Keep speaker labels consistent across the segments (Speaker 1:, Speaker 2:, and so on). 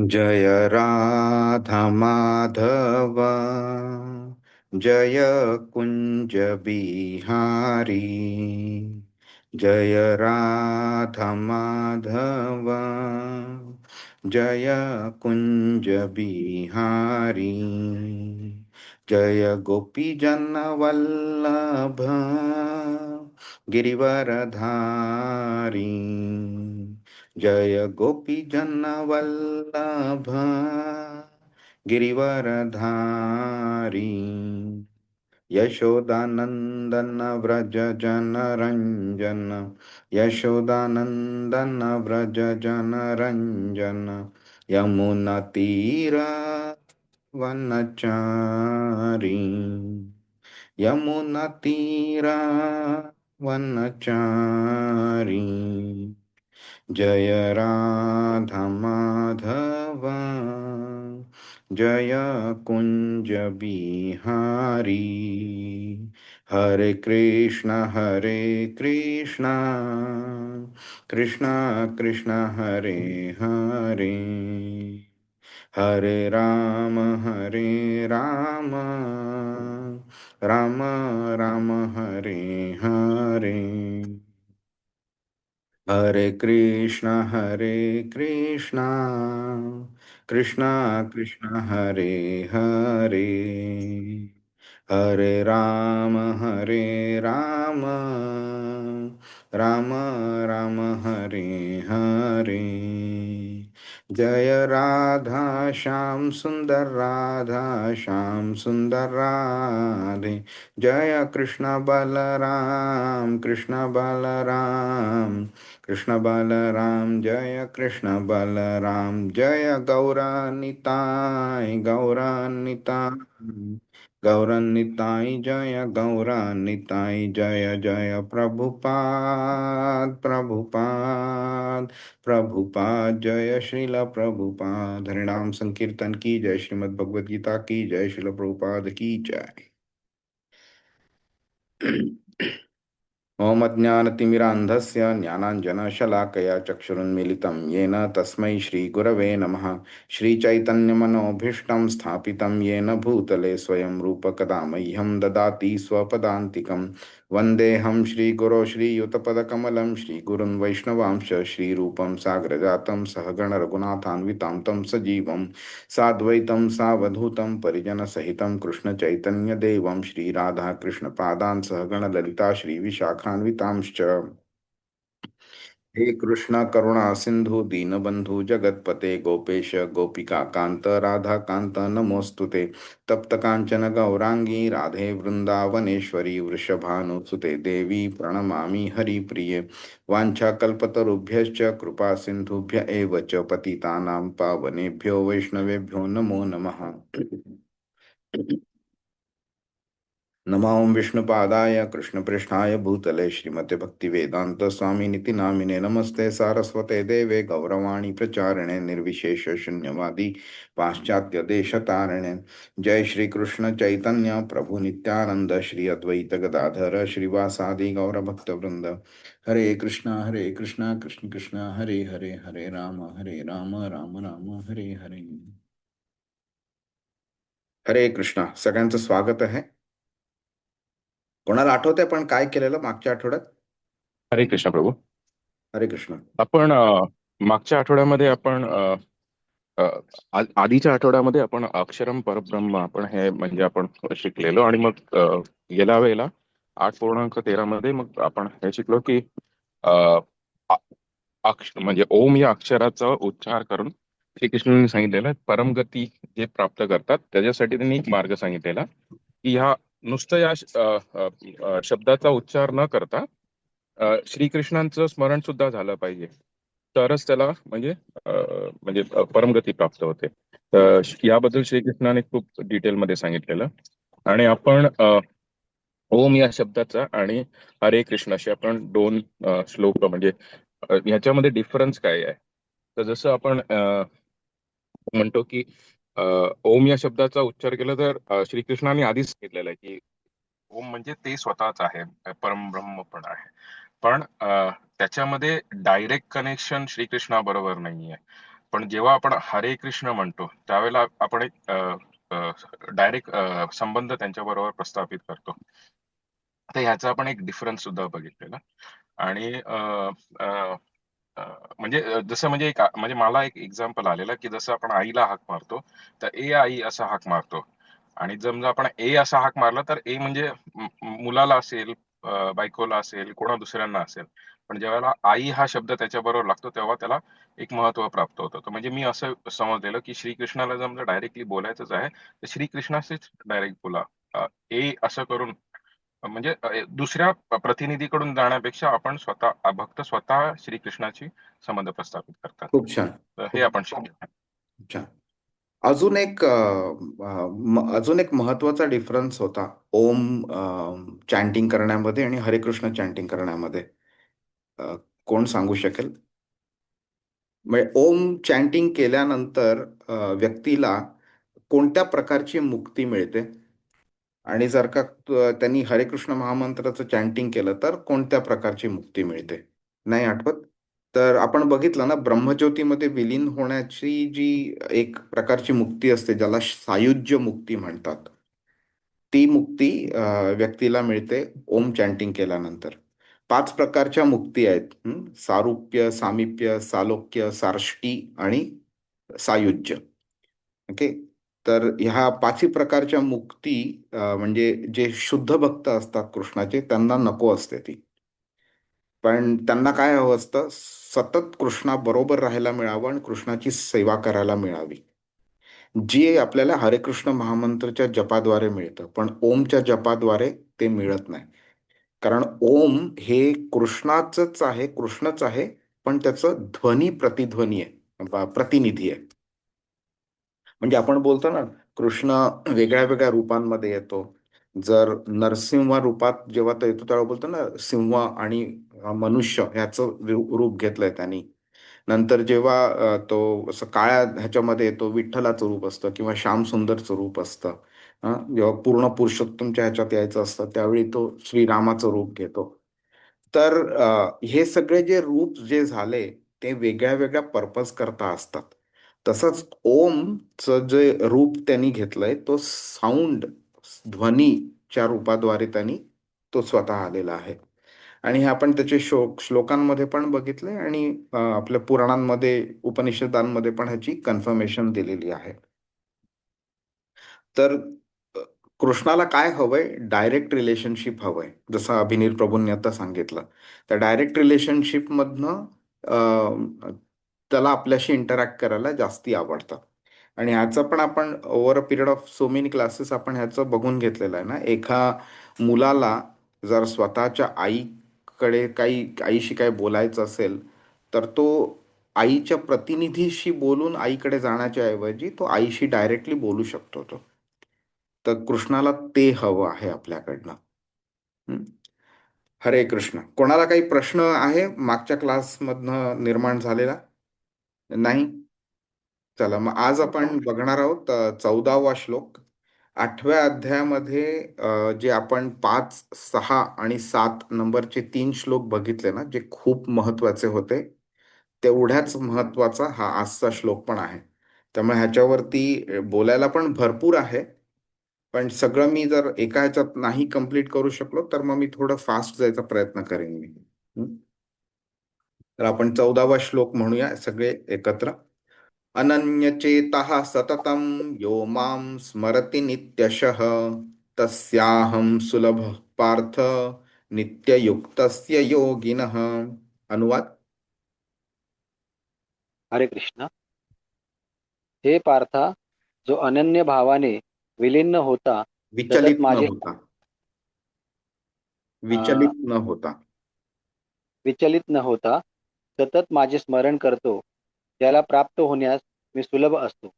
Speaker 1: जय राधा माधव, जय कुंज बिहारी। जय राधा माधव, जय कुंज बिहारी। जय गोपी जन वल्लभ, गिरिवरधारी। जय गोपी जन वल्लभ, गिरिवरधारी। यशोदानंदन व्रज जन रंजन, यशोदानंदन व्रज जन रंजन। यमुना तीर वनचारी, यमुना तीरा वनचारी। जय राधा माधव, जय कुंज बिहारी। हरे कृष्ण कृष्ण कृष्ण हरे हरे, हरे राम राम राम हरे हरे। हरे कृष्ण कृष्ण कृष्ण हरे हरे, हरे राम राम राम हरे हरे। जय राधा श्याम सुंदर, राधा श्याम सुंदर राधे। जय कृष्ण बलराम कृष्ण बलराम। जय कृष्ण बलराम, जय गौरानिताय गौरानिताय गौरानिताय। जय गौरानिताय, जय जय प्रभुपाद प्रभुपाद प्रभुपाद। जय श्रील प्रभुपाद। हरिनाम संकीर्तन की जय, श्रीमद् भगवद गीता की जय, श्रील प्रभुपाद की जय। ओम अज्ञानतिमिरान्धस्य ज्ञानाञ्जनशलाकया चक्षुरुन्मीलितं येन तस्मै श्रीगुरवे नमः। श्रीचैतन्यमनोभीष्टं स्थापितं येन भूतले स्वयं रूप कदा मह्यं ददाति स्वपदान्तिकं। वन्देऽहं श्रीगुरो श्रीयुतपदकमलं श्रीगुरुन् वैष्णवांश श्रीरूपं साग्रजातं सहगण रघुनाथान्वितां तं सजीवं साद्वैतं सावधूतं परिजनसहितं कृष्णचैतन्यदेवं श्रीराधाकृष्णपादान् सहगण ललिता श्रीविशाखान्वितांश्च। हे कृष्ण करुणा सिंधु दीनबंधु जगतपते गोपेश गोपिका कांत राधा कांत नमोस्तुते। तप्त कांचन गौरांगी राधे वृंदावनेश्वरी वृषभानुसुते देवी प्रणमामि हरिप्रिये। वाञ्छाकल्पतरुभ्यश्च कृपा सिंधुभ्य एव च पतितानां पावनेभ्यो वैष्णवेभ्यो नमो नमः। नमो ओं विष्णुपादाय कृष्णपृष्ठाय भूतले श्रीमते भक्तिवेदांत स्वामिनिति नामिने नमस्ते सारस्वते देवे गौरवाणी प्रचारिणे निर्विशेष शून्यवादी पाश्चात्य देशतारिणे। जय श्री कृष्ण चैतन्य प्रभु नित्यानंद श्री अद्वैत गदाधर श्रीवासादि गौरभक्तवृंद। हरे कृष्णा कृष्ण कृष्ण हरे हरे, हरे राम राम राम हरे हरे। हरे कृष्णा, सगळ्यांचं स्वागत आहे. कोणाला आठवतंय पण काय केलेलं मागच्या आठवड्यात?
Speaker 2: हरे कृष्ण प्रभू.
Speaker 1: हरे कृष्ण.
Speaker 2: आपण मागच्या आठवड्यामध्ये आपण अ, आधीच्या आठवड्यामध्ये आपण अक्षरम परब्रह्म आपण हे म्हणजे आपण शिकलेलो आणि मग गेल्या वेळेला 8.13 मध्ये मग आपण हे शिकलो की अ, अ- म्हणजे ओम या अक्षराचा उच्चार करून श्रीकृष्णांनी सांगितलेलं परमगती जे प्राप्त करतात त्याच्यासाठी त्यांनी एक मार्ग सांगितलेला की ह्या नुसतं या शब्दाचा उच्चार न करता श्रीकृष्णांचं स्मरण सुद्धा झालं पाहिजे, तरच त्याला परमगती प्राप्त होते. तर याबद्दल श्रीकृष्णाने खूप डिटेलमध्ये सांगितलेलं. आणि आपण ओम या शब्दाचा आणि हरे कृष्ण असे आपण दोन श्लोक म्हणजे ह्याच्यामध्ये डिफरन्स काय आहे. तर जसं आपण म्हणतो की ओम या शब्दाचा उच्चार केला तर श्रीकृष्णाने आधीच सांगितलेलं आहे की ओम म्हणजे ते स्वतःच आहे, परमब्रह्म पण आहे. पण त्याच्यामध्ये डायरेक्ट कनेक्शन श्रीकृष्णाबरोबर नाहीये. पण जेव्हा आपण हरे कृष्ण म्हणतो त्यावेळेला आपण एक डायरेक्ट संबंध त्यांच्याबरोबर प्रस्थापित करतो. तर ह्याचा आपण एक डिफरन्स सुद्धा बघितलेला. आणि अ, अ, म्हणजे जसं म्हणजे म्हणजे मला एक एक्झाम्पल आलेलं की जसं आपण आईला हाक मारतो तर ए आई असा हाक मारतो. आणि समजा आपण ए असा हाक मारला तर ए म्हणजे मुलाला असेल, बायकोला असेल, कोणा दुसऱ्यांना असेल. पण ज्यावेळेला आई हा शब्द त्याच्याबरोबर लागतो तेव्हा त्याला एक महत्व प्राप्त होतं. तर म्हणजे मी असं समजलेलं की श्रीकृष्णाला जर डायरेक्टली बोलायचंच आहे तर श्रीकृष्णाशीच डायरेक्ट बोला. ए असं करून म्हणजे दुसऱ्या प्रतिनिधीकडून जाण्यापेक्षा आपण स्वतः भक्त स्वतः श्रीकृष्णाची संबंध प्रस्थापित करतात.
Speaker 1: खूप छान.
Speaker 2: तर हे
Speaker 1: खूप
Speaker 2: आपण शिकलो.
Speaker 1: छान. अजून एक महत्वाचा डिफरन्स होता ओम चॅन्टिंग करण्यामध्ये आणि हरे कृष्ण चॅन्टिंग करण्यामध्ये. अ, कोण सांगू शकेल? म्हणजे ओम चॅन्टिंग केल्यानंतर व्यक्तीला कोणत्या प्रकारची मुक्ती मिळते आणि जर का त्यांनी हरे कृष्ण महामंत्राचं चॅन्टिंग केलं तर कोणत्या प्रकारची मुक्ती मिळते? नाही आठवत? तर आपण बघितलं ना, ब्रह्मज्योतीमध्ये विलीन होण्याची जी एक प्रकारची मुक्ती असते ज्याला सायुज्य मुक्ती म्हणतात, ती मुक्ती व्यक्तीला मिळते ओम चॅन्टिंग केल्यानंतर. 5 प्रकारच्या मुक्ती आहेत. सारुप्य, सामिप्य, सालोक्य, सार्ष्टी आणि सायुज्य. ओके. तर ह्या 5ही प्रकारच्या मुक्ती म्हणजे जे शुद्ध भक्त असतात कृष्णाचे त्यांना नको असते ती. पण त्यांना काय हवं असतं, सतत कृष्णाबरोबर राहायला मिळावं आणि कृष्णाची सेवा करायला मिळावी. जी आपल्याला हरे कृष्ण महामंत्रच्या जपाद्वारे मिळतं, पण ओमच्या जपाद्वारे ते मिळत नाही. कारण ओम हे कृष्णाचंच आहे, कृष्णच आहे, पण त्याचं ध्वनी प्रतिध्वनी आहे, प्रतिनिधी आहे. म्हणजे आपण बोलतो ना, कृष्ण वेगळ्या वेगळ्या रूपांमध्ये येतो. जर नरसिंह रूपात जेव्हा तो येतो तेव्हा बोलतो ना, सिंह आणि मनुष्य ह्याचं रूप घेतलंय त्यांनी. नंतर जेव्हा तो असं काळ्या ह्याच्यामध्ये येतो, विठ्ठलाचं रूप असतं किंवा श्याम सुंदरचं रूप असतं. जेव्हा पूर्ण पुरुषोत्तमच्या ह्याच्यात यायचं असतं त्यावेळी तो श्रीरामाचं रूप घेतो. तर हे सगळे जे रूप जे झाले ते वेगळ्या वेगळ्या पर्पज करता असतात. तसंच ओमचं जे रूप त्यांनी घेतलंय तो साऊंड, ध्वनीच्या रूपाद्वारे त्यांनी तो स्वतः आलेला आहे. आणि हे आपण त्याचे श्लोकांमध्ये पण बघितलंय आणि आपल्या पुराणांमध्ये, उपनिषदांमध्ये पण ह्याची कन्फर्मेशन दिलेली आहे. तर अ, कृष्णाला काय हवंय? डायरेक्ट रिलेशनशिप हवंय. जसं अभिनील प्रभूंनी आता सांगितलं. त्या डायरेक्ट रिलेशनशिपमधनं त्याला आपल्याशी इंटरॅक्ट करायला जास्ती आवडतं. आणि ह्याचं पण आपण over a period of so many classes आपण ह्याचं बघून घेतलेलं आहे ना. एका मुलाला जर स्वतःच्या आईकडे आईशी काही बोलायचं असेल, तर तो आईच्या प्रतिनिधीशी बोलून आईकडे जाण्याच्या ऐवजी तो आईशी डायरेक्टली बोलू शकतो तो. तर कृष्णाला ते हवं आहे आपल्याकडनं. हं. हरे कृष्ण. कोणाला काही प्रश्न आहे मागच्या क्लासमधनं निर्माण झालेला? नाही? चला मग आज आपण बघणार आहोत 14वा श्लोक. 8व्या अध्यायामध्ये जे आपण 5, 6 आणि 7 नंबरचे 3 श्लोक बघितले ना, जे खूप महत्वाचे होते, तेवढ्याच महत्वाचा हा आजचा श्लोक पण आहे. त्यामुळे ह्याच्यावरती बोलायला पण भरपूर आहे. पण सगळं मी जर एका ह्याच्यात नाही कंप्लीट करू शकलो तर मग मी थोडं फास्ट जायचा प्रयत्न करेन मी. हं? तर आपण 14वा श्लोक म्हणूया सगळे एकत्र. अनन्यचेतः सततं यो मां स्मरति नित्यशः तस्याहं सुलभः पार्थ नित्ययुक्तस्य योगिनः. अनुवाद.
Speaker 3: हरे कृष्ण. हे पार्था, जो अनन्य भावाने विलीन होता
Speaker 1: विचलित
Speaker 3: सतत
Speaker 1: न
Speaker 3: माझे
Speaker 1: होता.
Speaker 3: अं,
Speaker 1: विचलित न होता.
Speaker 3: विचलित न होता सतत माझे स्मरण करतो, त्याला प्राप्त होण्यास मी सुलभ असतो.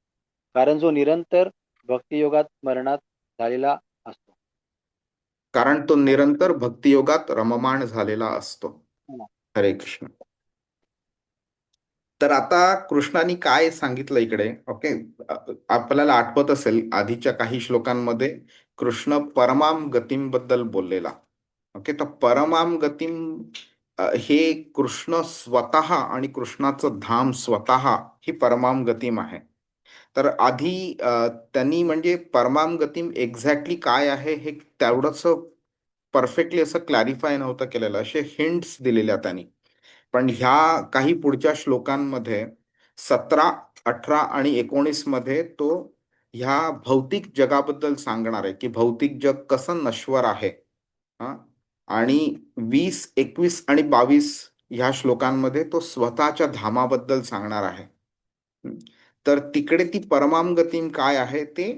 Speaker 3: कारण जो निरंतर भक्तियोगात स्मरणात झालेला असतो.
Speaker 1: कारण तो निरंतर भक्तियोगात रममाण झालेला असतो. हरे कृष्ण. तर आता कृष्णाने काय सांगितलं इकडे? ओके. आपल्याला आठवत असेल आधीच्या काही श्लोकांमध्ये कृष्ण परमाम गतींबद्दल बोललेला. ओके. तर परमाम गतीम हे कृष्ण स्वतः आणि कृष्णाचं धाम स्वतः ही परमाम गतीम आहे. तर आधी त्यांनी म्हणजे परमाम गतीम एक्झॅक्टली काय आहे हे तेवढंच परफेक्टली असं क्लॅरिफाय नव्हतं केलेलं, असे हिंट्स दिलेल्या त्यांनी. पण ह्या काही पुढच्या श्लोकांमध्ये 17, 18 आणि 19 मध्ये तो ह्या भौतिक जगाबद्दल सांगणार आहे की भौतिक जग कसं नश्वर आहे. हा. आणि 20, 21 आणि 22 ह्या श्लोकांमध्ये तो स्वतःच्या धामाबद्दल सांगणार आहे. हं. तर तिकडे ती परमाम गतीम काय आहे ते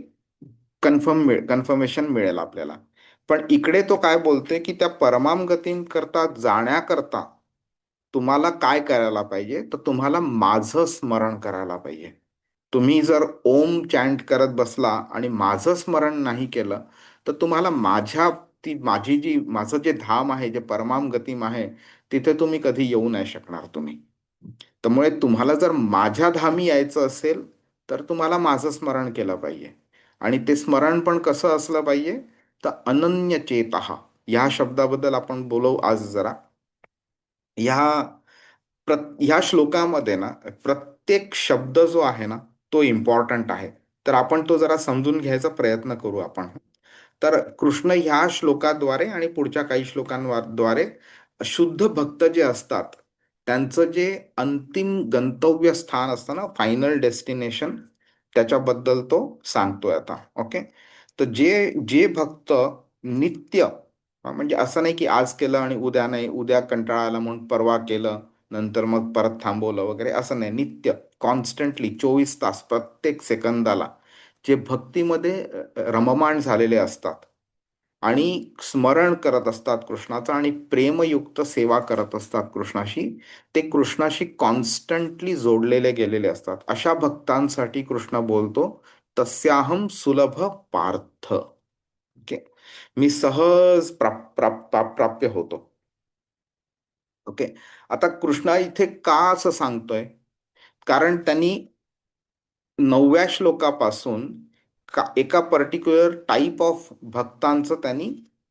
Speaker 1: कन्फर्मेशन मिळेल आपल्याला. पण इकडे तो काय बोलते की त्या परमाम गतीम करता जाण्याकरता तुम्हाला काय करायला पाहिजे, तर तुम्हाला माझं स्मरण करायला पाहिजे. तुम्ही जर ओम चॅन्ट करत बसला आणि माझं स्मरण नाही केलं, तर तुम्हाला माझं जे धाम आहे, जे परमाम गतीम आहे, तिथे तुम्ही कधी येऊ नाही शकणार तुम्ही. त्यामुळे तुम्हाला जर माझ्या धामी यायचं असेल तर तुम्हाला माझं स्मरण केलं पाहिजे. आणि ते स्मरण पण कसं असलं पाहिजे, तर अनन्य चेतः ह्या शब्दाबद्दल आपण बोलू आज जरा. ह्या ह्या श्लोकामध्ये ना प्रत्येक शब्द जो आहे ना तो इम्पॉर्टंट आहे. तर आपण तो जरा समजून घ्यायचा प्रयत्न करू आपण. तर कृष्ण ह्या श्लोकाद्वारे आणि पुढच्या काही श्लोकांद्वारे शुद्ध भक्त जे असतात त्यांचं जे अंतिम गंतव्य स्थान असतं ना, फायनल डेस्टिनेशन, त्याच्याबद्दल तो सांगतोय आता. ओके. तर जे जे भक्त नित्य, म्हणजे असं नाही की आज केलं आणि उद्या नाही, उद्या कंटाळा आला म्हणून परवा केलं, नंतर मग परत थांबवलं वगैरे, असं नाही. नित्य कॉन्स्टंटली 24 तास प्रत्येक सेकंदाला जे भक्तीमध्ये रममाण झालेले असतात आणि स्मरण करत असतात कृष्णाचं आणि प्रेमयुक्त सेवा करत असतात कृष्णाशी, ते कृष्णाशी कॉन्स्टंटली जोडलेले गेलेले असतात, अशा भक्तांसाठी कृष्ण बोलतो तस्याहम सुलभ पार्थ. ओके. मी सहज प्राप्य होतो. ओके. आता कृष्णा इथे का असं सांगतोय, कारण त्यांनी 9व्या श्लोकापासून एका पर्टिक्युलर टाईप ऑफ भक्तांचं त्यांनी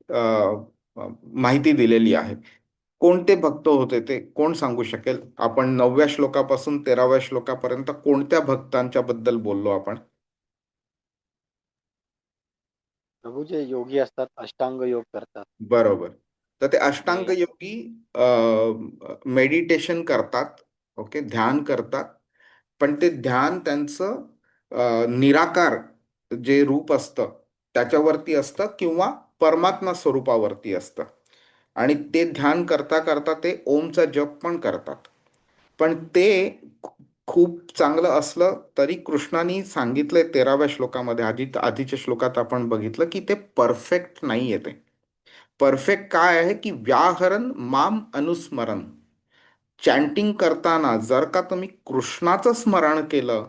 Speaker 1: अ, माहिती दिलेली आहे. कोणते भक्त होते ते कोण सांगू शकेल? आपण 9व्या श्लोकापासून 13व्या श्लोकापर्यंत कोणत्या भक्तांच्या बद्दल बोललो आपण?
Speaker 3: प्रभू जे योगी असतात, अष्टांग योग करतात.
Speaker 1: बरोबर. तर ते अष्टांग
Speaker 3: आणि
Speaker 1: योगी मेडिटेशन करतात. ओके. ध्यान करतात. पण ते ध्यान त्यांचं निराकार जे रूप असतं त्याच्यावरती असतं किंवा परमात्मा स्वरूपावरती असतं. आणि ते ध्यान करता करता ते ओमचा जप पण करतात. पण ते खूप चांगलं असलं तरी कृष्णाने सांगितलंय 13व्या श्लोकामध्ये, आधीच्या श्लोकात आपण बघितलं की ते परफेक्ट नाही आहे. ते परफेक्ट काय आहे की व्याहरण माम अनुस्मरण. चॅन्टिंग करताना जर का तुम्ही कृष्णाचं स्मरण केलं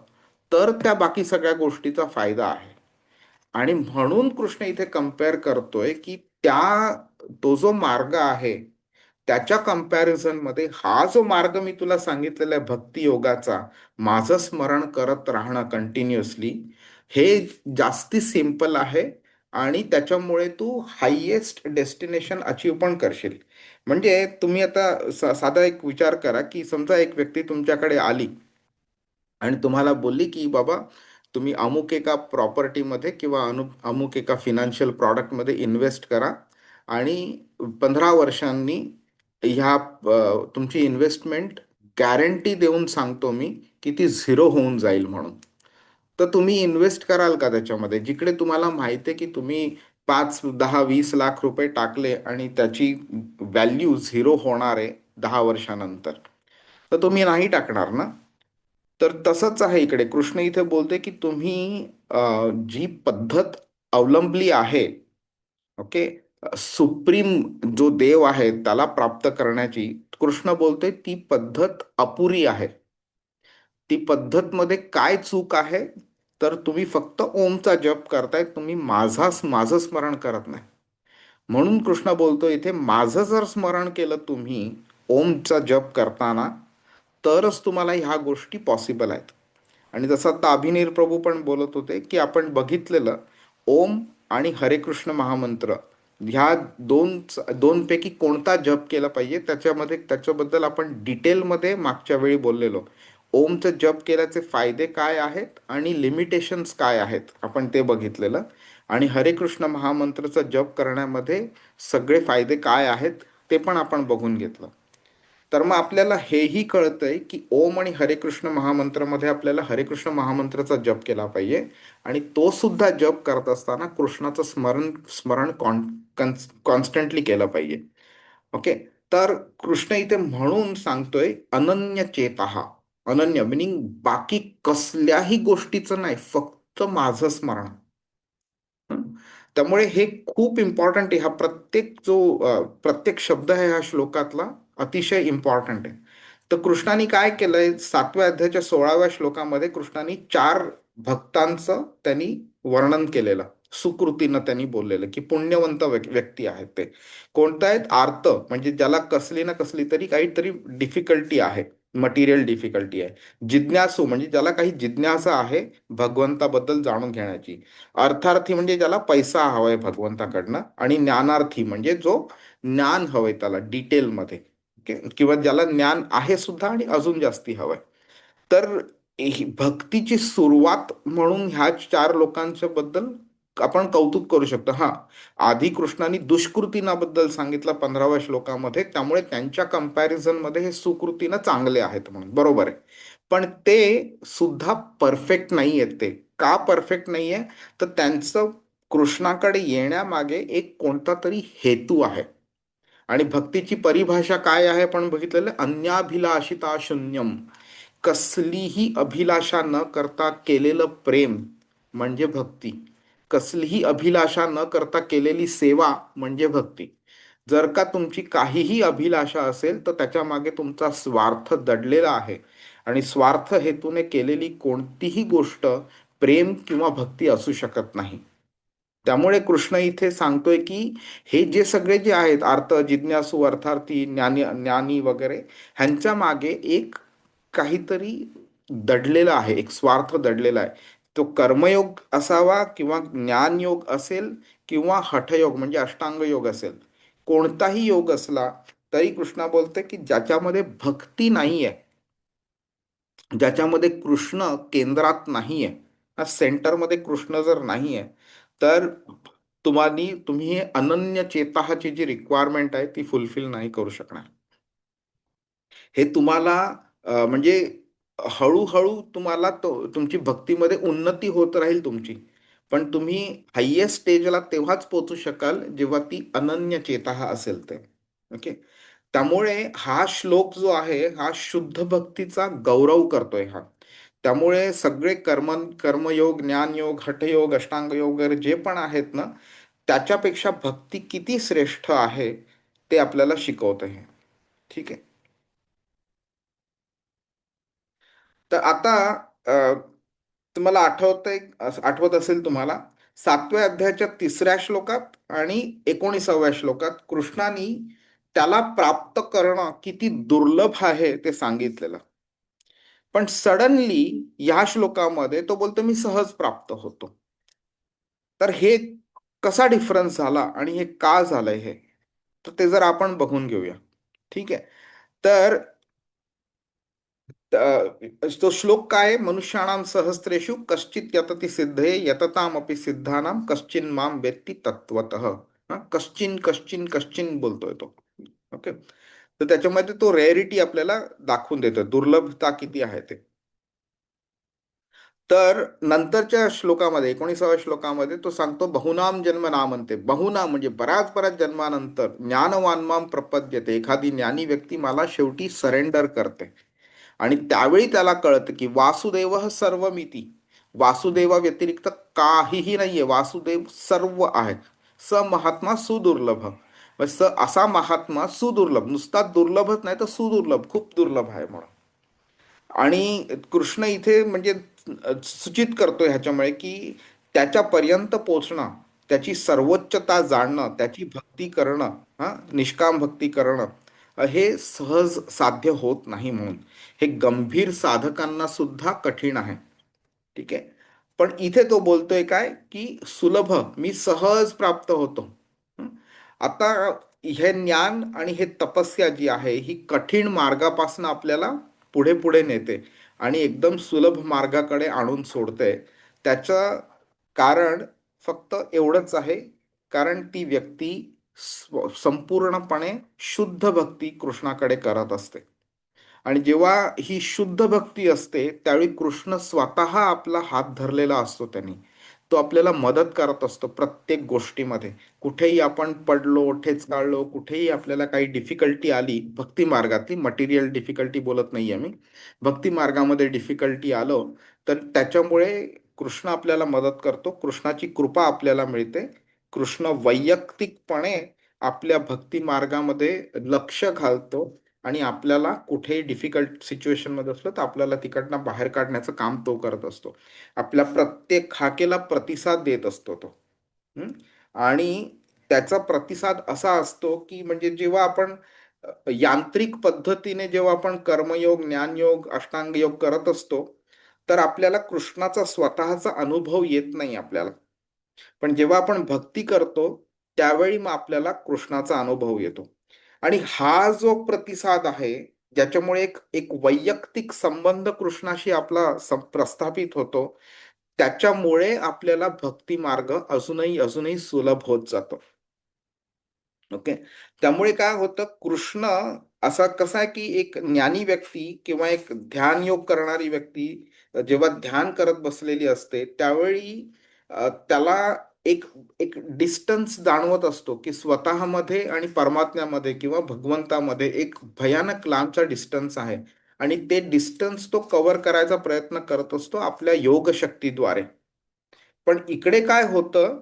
Speaker 1: तर त्या बाकी सगळ्या गोष्टीचा फायदा आहे. आणि म्हणून कृष्ण इथे कम्पेअर करतोय की तो जो मार्ग आहे त्याच्या कम्पॅरिझन मध्ये हा जो मार्ग मी तुला सांगितलेला आहे भक्ती योगाचा, माझं स्मरण करत राहणं कंटिन्युअसली, हे जास्ती सिम्पल आहे. आणि त्याच्यामुळे तू हायएस्ट डेस्टिनेशन अचीव पण करशील. म्हणजे तुम्ही आता साधा एक विचार करा की समजा एक व्यक्ती तुमच्याकडे आली आणि तुम्हाला बोलली की बाबा तुम्ही अमुक एका प्रॉपर्टीमध्ये किंवा अमुक एका फिनान्शियल प्रॉडक्टमध्ये इन्व्हेस्ट करा आणि 15 वर्षांनी तुमची इन्व्हेस्टमेंट गॅरंटी देऊन सांगतो मी की ती झिरो होऊन जाईल म्हणून. तर तुम्ही इन्व्हेस्ट कराल का त्याच्यामध्ये, जिकडे तुम्हाला माहिती आहे की तुम्ही 5, 10, 20 लाख रुपये टाकले आणि त्याची व्हॅल्यू झिरो होणार आहे 10 वर्षानंतर, तर तुम्ही नाही टाकणार ना. तर तसंच आहे इकडे. कृष्ण इथे बोलते की तुम्ही जी पद्धत अवलंबली आहे, ओके, सुप्रीम जो देव आहे त्याला प्राप्त करण्याची, कृष्ण बोलते ती पद्धत अपुरी आहे. ती पद्धत मध्ये काय चूक आहे, तर तुम्ही फक्त ओमचा जप करताय, तुम्ही माझं स्मरण करत नाही. म्हणून कृष्ण बोलतो इथे माझं जर स्मरण केलं तुम्ही ओमचा जप करताना, तरच तुम्हाला ह्या गोष्टी पॉसिबल आहेत. आणि जसं आता अभिनीर प्रभू पण बोलत होते की आपण बघितलेलं ओम आणि हरे कृष्ण महामंत्र ह्या दोन पैकी कोणता जप केला पाहिजे त्याच्याबद्दल आपण डिटेलमध्ये मागच्या वेळी बोललेलो. ओमचं जप केल्याचे फायदे काय आहेत आणि लिमिटेशन्स काय आहेत आपण ते बघितलेलं. आणि हरे कृष्ण महामंत्रचा जप करण्यामध्ये सगळे फायदे काय आहेत ते पण आपण बघून घेतलं. तर मग आपल्याला हेही कळतंय की ओम आणि हरे कृष्ण महामंत्रामध्ये आपल्याला हरे कृष्ण महामंत्राचा जप केला पाहिजे. आणि तो सुद्धा जप करत असताना कृष्णाचं स्मरण स्मरण कॉन्स्टंटली केलं पाहिजे. ओके. तर कृष्ण इथे म्हणून सांगतोय अनन्य चेतहा. अनन्य मिनिंग बाकी कसल्याही गोष्टीचं नाही, फक्त माझं स्मरण. हं? त्यामुळे हे खूप इम्पॉर्टंट आहे. हा प्रत्येक शब्द आहे ह्या श्लोकातला अतिशय इम्पॉर्टंट आहे. तर कृष्णाने काय केलंय, 7व्या अध्यायाच्या 16व्या श्लोकामध्ये कृष्णाने 4 भक्तांचं त्यांनी वर्णन केलेलं. सुकृतीनं त्यांनी बोललेलं की पुण्यवंत व्यक्ती आहेत ते. कोणतं आहेत? आर्त, म्हणजे ज्याला कसली ना कसली तरी काहीतरी डिफिकल्टी आहे, मटेरियल डिफिकल्टी आहे. जिज्ञासू, म्हणजे ज्याला काही जिज्ञासा आहे भगवंताबद्दल जाणून घेण्याची. अर्थार्थी, म्हणजे ज्याला पैसा हवाय भगवंताकडनं. आणि ज्ञानार्थी, म्हणजे जो ज्ञान हवंय त्याला डिटेलमध्ये. किंवा ज्याला ज्ञान आहे सुद्धा आणि अजून जास्ती हवंय. तर भक्तीची सुरुवात म्हणून ह्या 4 लोकांच्या बद्दल आपण कौतुक करू शकतो. हा, आधी कृष्णाने दुष्कृतीनाबद्दल सांगितलं 15व्या श्लोकामध्ये, त्यामुळे त्यांच्या कंपॅरिझन मध्ये हे सुकृतीनं चांगले आहेत म्हणून, बरोबर आहे. पण ते सुद्धा परफेक्ट नाही आहेत. ते का परफेक्ट नाहीये? तर त्यांचं कृष्णाकडे येण्यामागे एक कोणता तरी हेतू आहे. आणि भक्तीची परिभाषा काय आहे आपण बघितलेलं, अन्याभिलाषिता शून्यम. कसलीही अभिलाषा न करता केलेलं प्रेम म्हणजे भक्ती. कसलीही अभिलाषा न करता केलेली सेवा म्हणजे भक्ती. जर का तुमची काहीही अभिलाषा असेल तर त्याच्या मागे तुमचा स्वार्थ दडलेला आहे. आणि स्वार्थ हेतूने केलेली कोणतीही गोष्ट प्रेम किंवा भक्ती असू शकत नाही. त्यामुळे कृष्ण इथे सांगतोय की हे सगळे जे आहेत, अर्थ, जिज्ञासू, अर्थार्थी, ज्ञानी वगैरे, ह्यांच्या मागे एक काहीतरी दडलेलं आहे, एक स्वार्थ दडलेला आहे. तो कर्मयोग असावा किंवा ज्ञानयोग असेल किंवा हठयोग म्हणजे अष्टांग योग असेल. कोणताही योग असला तरी कृष्णा बोलते की ज्याच्यामध्ये भक्ती नाहीये, ज्याच्यामध्ये कृष्ण केंद्रात नाहीये, सेंटरमध्ये कृष्ण जर नाहीये, तर तुम्ही हे अनन्य चेताची जी रिक्वायरमेंट आहे ती फुलफिल नाही करू शकणार. हे तुम्हाला म्हणजे हळूहळू तुम्हाला तुमची भक्तीमध्ये उन्नती होत राहील तुमची. पण तुम्ही हायेस्ट स्टेजला तेव्हाच पोहोचू शकाल जेव्हा ती अनन्य चेता असेल ते. ओके. त्यामुळे हा श्लोक जो आहे हा शुद्ध भक्तीचा गौरव करतोय हा. त्यामुळे सगळे कर्मयोग, ज्ञानयोग, हठयोग, अष्टांग योग वगैरे जे पण आहेत ना, त्याच्यापेक्षा भक्ती किती श्रेष्ठ आहे ते आपल्याला शिकवत आहे. ठीक आहे. तर आता तुम्हाला आठवत असेल तुम्हाला, 7व्या अध्यायाच्या 3ऱ्या श्लोकात आणि 19व्या श्लोकात कृष्णानी त्याला प्राप्त करणं किती दुर्लभ आहे ते सांगितलेलं. पण सडनली ह्या श्लोकामध्ये तो बोलतो मी सहज प्राप्त होतो. तर हे कसा डिफरन्स झाला आणि हे का झालंय हे, तर ते जर आपण बघून घेऊया. ठीक आहे. तर तो श्लोक काय, मनुष्याणाम सहस्रेषु कश्चित यतति सिद्धे यततामपि सिद्धानाम कश्चिन माम वेत्ति तत्वतः. कश्चिन कश्चिन कश्चिन बोलतोय तो. ओके. तर त्याच्यामध्ये तो रेअरिटी आपल्याला दाखवून देतोय, दुर्लभता किती आहे ते. तर नंतरच्या श्लोकामध्ये 19व्या श्लोकामध्ये तो सांगतो बहुनाम जन्म नामंते. बहुनाम म्हणजे बऱ्याच बऱ्याच जन्मानंतर ज्ञानवानमाम प्रपद्यते, एखादी ज्ञानी व्यक्ती मला शेवटी सरेंडर करते. आणि त्यावेळी त्याला कळतं की वासुदेव सर्वमिती, वासुदेवा व्यतिरिक्त काहीही नाहीये, वासुदेव सर्व आहे. स महात्मा सुदुर्लभ. असा महात्मा सुदुर्लभ, नुसता दुर्लभच नाही तर सुदुर्लभ, खूप दुर्लभ आहे म्हणून. आणि कृष्ण इथे म्हणजे सूचित करतोय ह्याच्यामुळे की त्याच्यापर्यंत पोचणं, त्याची सर्वोच्चता जाणणं, त्याची भक्ती करणं, निष्काम भक्ती करणं, हे सहज साध्य होत नाही म्हणून. हे गंभीर साधकांना सुद्धा कठीण आहे. ठीक आहे. पण इथे तो बोलतोय काय की सुलभ, मी सहज प्राप्त होतो. आता हे ज्ञान आणि हे तपस्या जी आहे ही कठीण मार्गापासून आपल्याला पुढे पुढे नेते आणि एकदम सुलभ मार्गाकडे आणून सोडते. त्याचं कारण फक्त एवढंच आहे, कारण ती व्यक्ती संपूर्णपणे शुद्ध भक्ती कृष्णाकडे करत असते. आणि जेव्हा ही शुद्ध भक्ती असते त्यावेळी कृष्ण स्वतः आपला हात धरलेला असतो त्यांनी. तो आपल्याला मदत करत असतो प्रत्येक गोष्टीमध्ये. कुठेही आपण पडलो, ठेच काढलो, कुठेही आपल्याला काही डिफिकल्टी आली भक्ती मार्गातली, मटेरियल डिफिकल्टी बोलत नाहीये मी, भक्ती मार्गामध्ये डिफिकल्टी आलो तर त्याच्यामुळे कृष्ण आपल्याला मदत करतो, कृष्णाची कृपा आपल्याला मिळते. कृष्ण वैयक्तिकपणे आपल्या भक्ती मार्गामध्ये लक्ष घालतो आणि आपल्याला कुठेही डिफिकल्ट सिच्युएशन मध्ये असलं तर आपल्याला तिकडनं बाहेर काढण्याचं काम तो करत असतो. आपल्या प्रत्येक हाकेला प्रतिसाद देत असतो तो. हम्म? आणि त्याचा प्रतिसाद असा असतो की म्हणजे जेव्हा आपण यांत्रिक पद्धतीने जेव्हा आपण कर्मयोग, ज्ञानयोग, अष्टांग योग करत असतो तर आपल्याला कृष्णाचा स्वतःचा अनुभव येत नाही आपल्याला. पण जेव्हा आपण भक्ती करतो त्यावेळी मग आपल्याला कृष्णाचा अनुभव येतो. आणि हा जो प्रतिसाद आहे ज्याच्यामुळे एक एक वैयक्तिक संबंध कृष्णाशी आपला प्रस्थापित होतो, त्याच्यामुळे आपल्याला भक्ती मार्ग अजूनही अजूनही सुलभ होत जातो. ओके. त्यामुळे काय होतं, कृष्ण असा कसा आहे की एक ज्ञानी व्यक्ती किंवा एक ध्यान योग करणारी व्यक्ती जेव्हा ध्यान करत बसलेली असते त्यावेळी त्याला एक एक डिस्टन्स जाणवत असतो की स्वतःमध्ये आणि परमात्म्यामध्ये किंवा भगवंतामध्ये एक भयानक लांबचा डिस्टन्स आहे. आणि ते डिस्टन्स तो कव्हर करायचा प्रयत्न करत असतो आपल्या योग शक्तीद्वारे. पण इकडे काय होतं,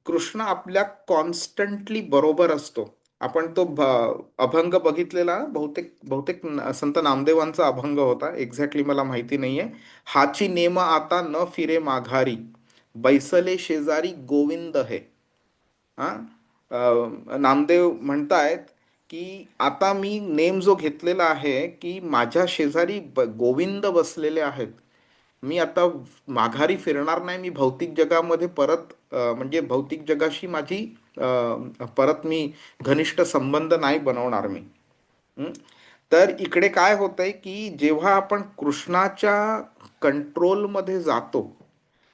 Speaker 1: कृष्ण आपल्या कॉन्स्टंटली बरोबर असतो. आपण तो अभंग बघितलेला, बहुतेक बहुतेक संत नामदेवांचा अभंग होता, एक्झॅक्टली मला माहिती नाहीये. हाची नेम आता न फिरे माघारी, बैसले शेजारी गोविंद हे. हा. नामदेव म्हणतायत की आता मी नेम जो घेतलेला आहे की माझ्या शेजारी गोविंद बसलेले आहेत, मी आता माघारी फिरणार नाही, मी भौतिक जगामध्ये परत म्हणजे भौतिक जगाशी माझी परत मी घनिष्ठ संबंध नाही बनवणार मी. हं? तर इकडे काय होतंय की जेव्हा आपण कृष्णाच्या कंट्रोलमध्ये जातो,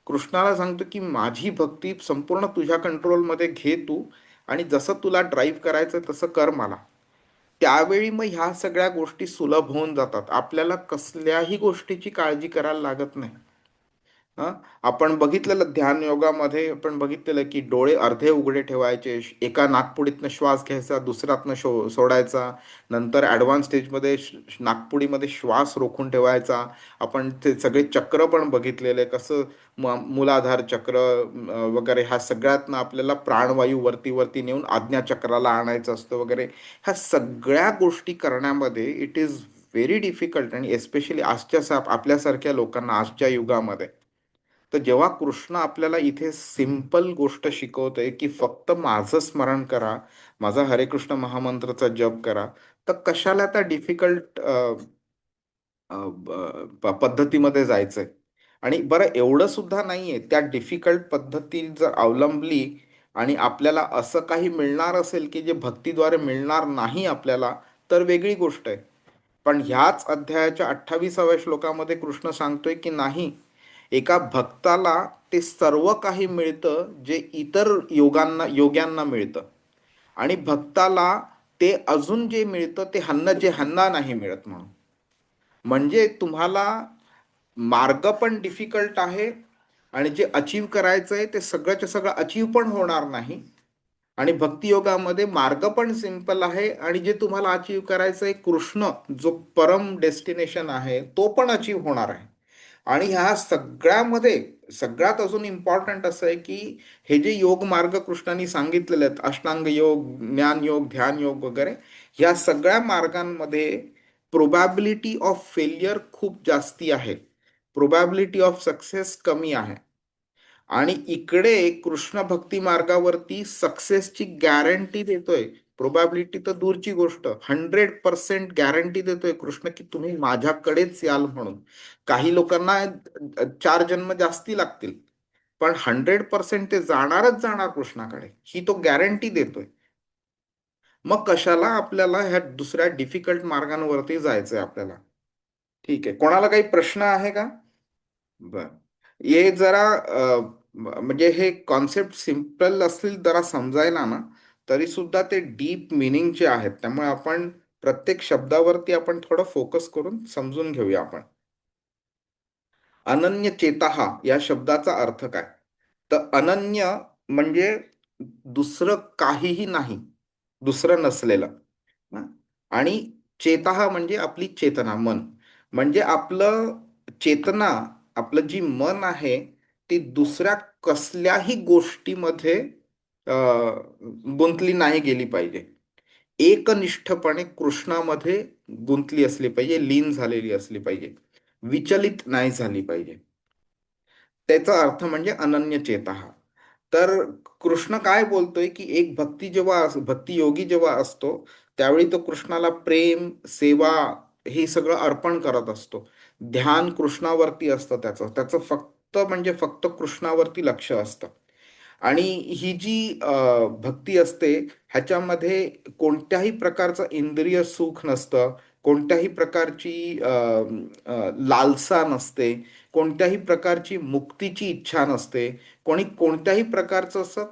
Speaker 1: कृष्णाला सांगतो की माझी भक्ती संपूर्ण तुझ्या कंट्रोलमध्ये घे तू, आणि जसं तुला ड्राईव्ह करायचं तसं कर मला, त्यावेळी मग ह्या सगळ्या गोष्टी सुलभ होऊन जातात. आपल्याला कसल्याही गोष्टीची काळजी करायला लागत नाही. हा. आपण बघितलेलं ध्यान योगामध्ये आपण बघितलेलं की डोळे अर्धे उघडे ठेवायचे, एका नाकपुडीतनं श्वास घ्यायचा, दुसऱ्यातनं सोडायचा. नंतर ॲडव्हान्स स्टेजमध्ये नाकपुडीमध्ये श्वास रोखून ठेवायचा. आपण ते सगळे चक्र पण बघितलेले, कसं मूलाधार चक्र वगैरे ह्या सगळ्यातनं आपल्याला प्राणवायू वरती वरती नेऊन आज्ञाचक्राला आणायचं असतं वगैरे. ह्या सगळ्या गोष्टी करण्यामध्ये इट इज व्हेरी डिफिकल्ट, आणि एस्पेशली आजच्या आपल्यासारख्या लोकांना आजच्या युगामध्ये. तर जेव्हा कृष्ण आपल्याला इथे सिंपल गोष्ट शिकवतोय की फक्त माझं स्मरण करा, माझा हरे कृष्ण महामंत्राचा जप करा, तर कशाला त्या डिफिकल्ट पद्धतीमध्ये जायचंय. आणि बरं एवढं सुद्धा नाहीये, त्या डिफिकल्ट पद्धती जर अवलंबली आणि आपल्याला असं काही मिळणार असेल की जे भक्तीद्वारे मिळणार नाही आपल्याला, तर वेगळी गोष्ट आहे. पण ह्याच अध्यायाच्या 28व्या श्लोकामध्ये कृष्ण सांगतोय की नाही, एका भक्ताला ते सर्व काही मिळतं जे इतर योग्यांना मिळतं, आणि भक्ताला ते अजून जे मिळतं ते ह्यांना नाही मिळत. म्हणून म्हणजे तुम्हाला मार्ग पण डिफिकल्ट आहे, आणि जे अचीव करायचं आहे ते सगळंच्या सगळं अचीव पण होणार नाही. आणि भक्तियोगामध्ये मार्ग पण सिंपल आहे, आणि जे तुम्हाला अचीव करायचं आहे कृष्ण जो परम डेस्टिनेशन आहे तो पण अचीव होणार आहे. आणि ह्या सगळ्यामध्ये सगळ्यात अजून इम्पॉर्टंट असं आहे की हे जे योग मार्ग कृष्णाने सांगितलेले आहेत, अष्टांग योग, ज्ञान योग, ध्यान योग वगैरे, या सगळ्या मार्गांमध्ये प्रोबॅबिलिटी ऑफ फेल्युअर खूप जास्ती आहे, प्रोबॅबिलिटी ऑफ सक्सेस कमी आहे. आणि इकडे कृष्ण भक्ती मार्गावरती सक्सेसची गॅरंटी देतोय. प्रोबॅबिलिटी तर दूरची गोष्ट, 100% गॅरंटी देतोय कृष्ण की तुम्ही माझ्याकडेच याल म्हणून. काही लोकांना 4 जन्म जास्ती लागतील, पण 100% ते जाणारच जाणार कृष्णाकडे, ही तो गॅरंटी देतोय. मग कशाला आपल्याला ह्या दुसऱ्या डिफिकल्ट मार्गांवरती जायचंय आपल्याला? ठीक आहे, कोणाला काही प्रश्न आहे का? बर, हे जरा म्हणजे हे कॉन्सेप्ट सिम्पल असतील जरा समजायला ना, तरी सुद्धा ते डीप मिनिंगचे आहेत. त्यामुळे आपण प्रत्येक शब्दावरती आपण थोडं फोकस करून समजून घेऊया आपण. अनन्य चेताहा या शब्दाचा अर्थ काय? तर अनन्य म्हणजे दुसरं काहीही नाही, दुसरं नसलेलं. हं? आणि चेताहा म्हणजे आपली चेतना, मन. म्हणजे आपलं चेतना, आपलं जी मन आहे, ती दुसऱ्या कसल्याही गोष्टीमध्ये गुंतली नाही गेली पाहिजे. एकनिष्ठपणे कृष्णामध्ये गुंतली असली पाहिजे, लीन झालेली असली पाहिजे, विचलित नाही झाली पाहिजे. त्याचा अर्थ म्हणजे अनन्य चेतः. तर कृष्ण काय बोलतोय की एक भक्ती योगी जेव्हा असतो, त्यावेळी तो कृष्णाला प्रेम, सेवा हे सगळं अर्पण करत असतो. ध्यान कृष्णावरती असतं, त्याचं त्याचं फक्त म्हणजे फक्त कृष्णावरती लक्ष असतं. आणि ही जी भक्ती असते, ह्याच्यामध्ये कोणत्याही प्रकारचं इंद्रिय सुख नसतं, कोणत्याही प्रकारची लालसा नसते, कोणत्याही प्रकारची मुक्तीची इच्छा नसते, कोणत्याही प्रकारचं असं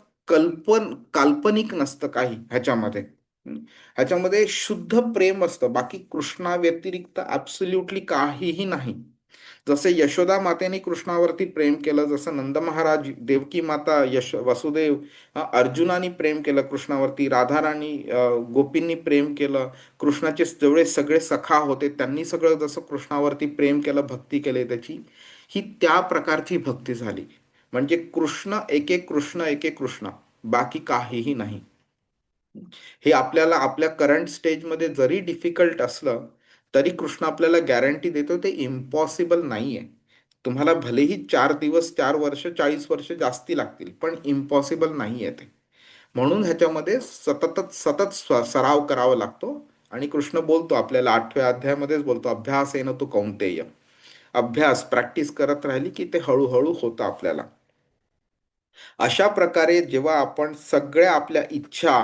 Speaker 1: काल्पनिक नसतं काही ह्याच्यामध्ये. ह्याच्यामध्ये शुद्ध प्रेम असतं, बाकी कृष्णा व्यतिरिक्त ॲब्सोल्युटली काहीही नाही. जसे यशोदा मातेने कृष्णावरती प्रेम केलं, जसं नंद महाराज, देवकी माता, वसुदेव, अर्जुनानी प्रेम केलं कृष्णावरती, राधाराणी, गोपींनी प्रेम केलं, कृष्णाचे जेवढे सगळे सखा होते त्यांनी सगळं जसं कृष्णावरती प्रेम केलं, भक्ती केली त्याची, ही त्या प्रकारची भक्ती झाली. म्हणजे कृष्ण एक एक कृष्ण एक एक कृष्ण, बाकी काहीही नाही. हे आपल्याला आपल्या करंट स्टेजमध्ये जरी डिफिकल्ट असलं, तरी कृष्ण आपल्याला गॅरंटी देतो ते इम्पॉसिबल नाही आहे. तुम्हाला भलेही 4 दिवस, 4 वर्ष, 40 वर्ष जास्ती लागतील, पण इम्पॉसिबल नाही आहे ते. म्हणून ह्याच्यामध्ये सतत सतत सराव करावा लागतो. आणि कृष्ण बोलतो आपल्याला 8व्या अध्यायामध्येच बोलतो, अभ्यास येणं तू कौंतेय. अभ्यास, प्रॅक्टिस करत राहिली की ते हळूहळू होतं आपल्याला. अशा प्रकारे जेव्हा आपण सगळ्या आपल्या इच्छा,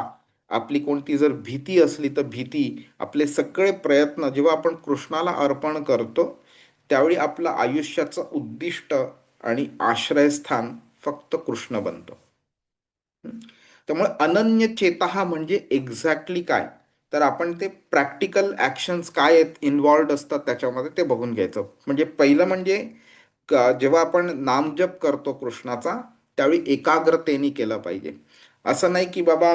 Speaker 1: आपली कोणती जर भीती असली तर भीती, आपले सगळे प्रयत्न जेव्हा आपण कृष्णाला अर्पण करतो, त्यावेळी आपलं आयुष्याचं उद्दिष्ट आणि आश्रयस्थान फक्त कृष्ण बनतं. त्यामुळे अनन्य चेतः म्हणजे एक्झॅक्टली काय, तर आपण ते प्रॅक्टिकल ॲक्शन्स काय आहेत इन्व्हॉल्ड असतात त्याच्यामध्ये ते बघून घ्यायचं. म्हणजे पहिलं म्हणजे जेव्हा आपण नामजप करतो कृष्णाचा, त्यावेळी एकाग्रतेने केलं पाहिजे. असं नाही की बाबा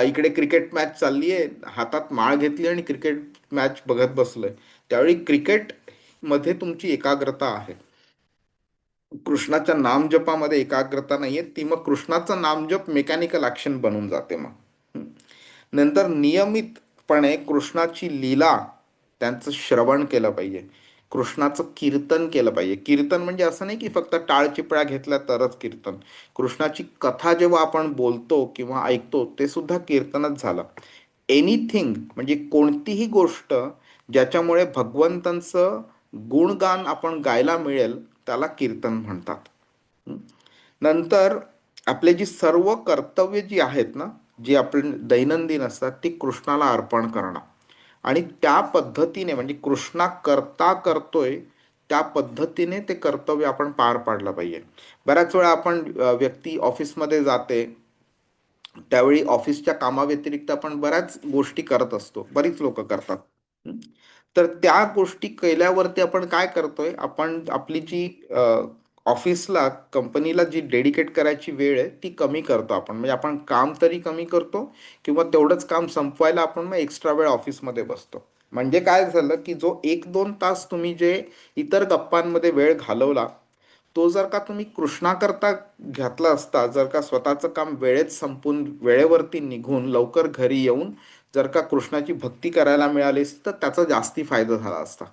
Speaker 1: इकडे क्रिकेट मॅच चालली आहे, हातात माळ घेतली आणि क्रिकेट मॅच बघत बसलोय. त्यावेळी क्रिकेटमध्ये तुमची एकाग्रता आहे, कृष्णाच्या नामजपामध्ये एकाग्रता नाहीये. ती मग कृष्णाचं नामजप मेकॅनिकल ॲक्शन बनून जाते मग. नंतर नियमितपणे कृष्णाची लीला, त्यांचं श्रवण केलं पाहिजे, कृष्णाचं कीर्तन केलं पाहिजे. कीर्तन म्हणजे असं नाही की फक्त टाळचिपळ्या घेतल्या तरच कीर्तन. कृष्णाची कथा जेव्हा आपण बोलतो किंवा ऐकतो, ते सुद्धा कीर्तनच झालं. एनिथिंग म्हणजे कोणतीही गोष्ट ज्याच्यामुळे भगवंतांचं गुणगान आपण गायला मिळेल, त्याला कीर्तन म्हणतात. नंतर आपले जी सर्व कर्तव्य जी आहेत ना, जी आपण दैनंदिन असतात, ती कृष्णाला अर्पण करणं. आणि त्या पद्धतीने म्हणजे कृष्णा करता करतोय त्या पद्धतीने ते कर्तव्य आपण पार पाडलं पाहिजे. बऱ्याच वेळा आपण व्यक्ती ऑफिसमध्ये जाते, त्यावेळी ऑफिसच्या कामाव्यतिरिक्त आपण बऱ्याच गोष्टी करत असतो, बरीच लोक करतात. हं? तर त्या गोष्टी केल्यावरती आपण काय करतोय, आपण आपली जी ऑफिसला, कंपनीला जी डेडिकेट करायची वेळ आहे ती कमी करतो आपण. म्हणजे आपण काम तरी कमी करतो, किंवा तेवढंच काम संपवायला आपण मग एक्स्ट्रा वेळ ऑफिसमध्ये बसतो. म्हणजे काय झालं की जो 1-2 तास तुम्ही जे इतर गप्पांमध्ये वेळ घालवला, तो जर का तुम्ही कृष्णाकरता घातला असता, जर का स्वतःचं काम वेळेत संपून वेळेवरती निघून लवकर घरी येऊन जर का कृष्णाची भक्ती करायला मिळाली असती, तर त्याचा जास्ती फायदा झाला असता.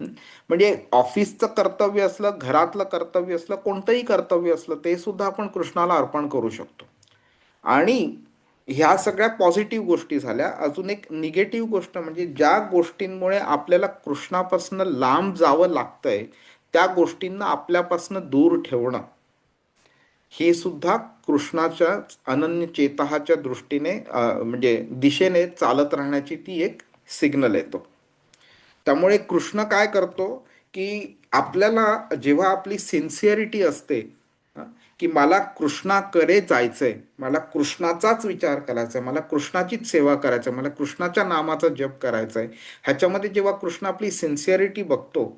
Speaker 1: म्हणजे ऑफिसचं कर्तव्य असलं, घरातलं कर्तव्य असलं, कोणतंही कर्तव्य असलं, ते सुद्धा आपण कृष्णाला अर्पण करू शकतो. आणि ह्या सगळ्या पॉझिटिव्ह गोष्टी झाल्या. अजून एक निगेटिव्ह गोष्ट म्हणजे ज्या गोष्टींमुळे आपल्याला कृष्णापासून लांब जावं लागतंय, त्या गोष्टींना आपल्यापासून दूर ठेवणं. हे सुद्धा कृष्णाच्या अनन्य चेतहाच्या दृष्टीने म्हणजे दिशेने चालत राहण्याची ती एक सिग्नल येतो. त्यामुळे कृष्ण काय करतो की आपल्याला जेव्हा आपली सिन्सिअरिटी असते, हं, की मला कृष्णाकडे जायचंय, मला कृष्णाचाच विचार करायचा आहे, मला कृष्णाचीच सेवा करायचं आहे, मला कृष्णाच्या नामाचा जप करायचा आहे, ह्याच्यामध्ये जेव्हा कृष्ण आपली सिन्सिअरिटी बघतो,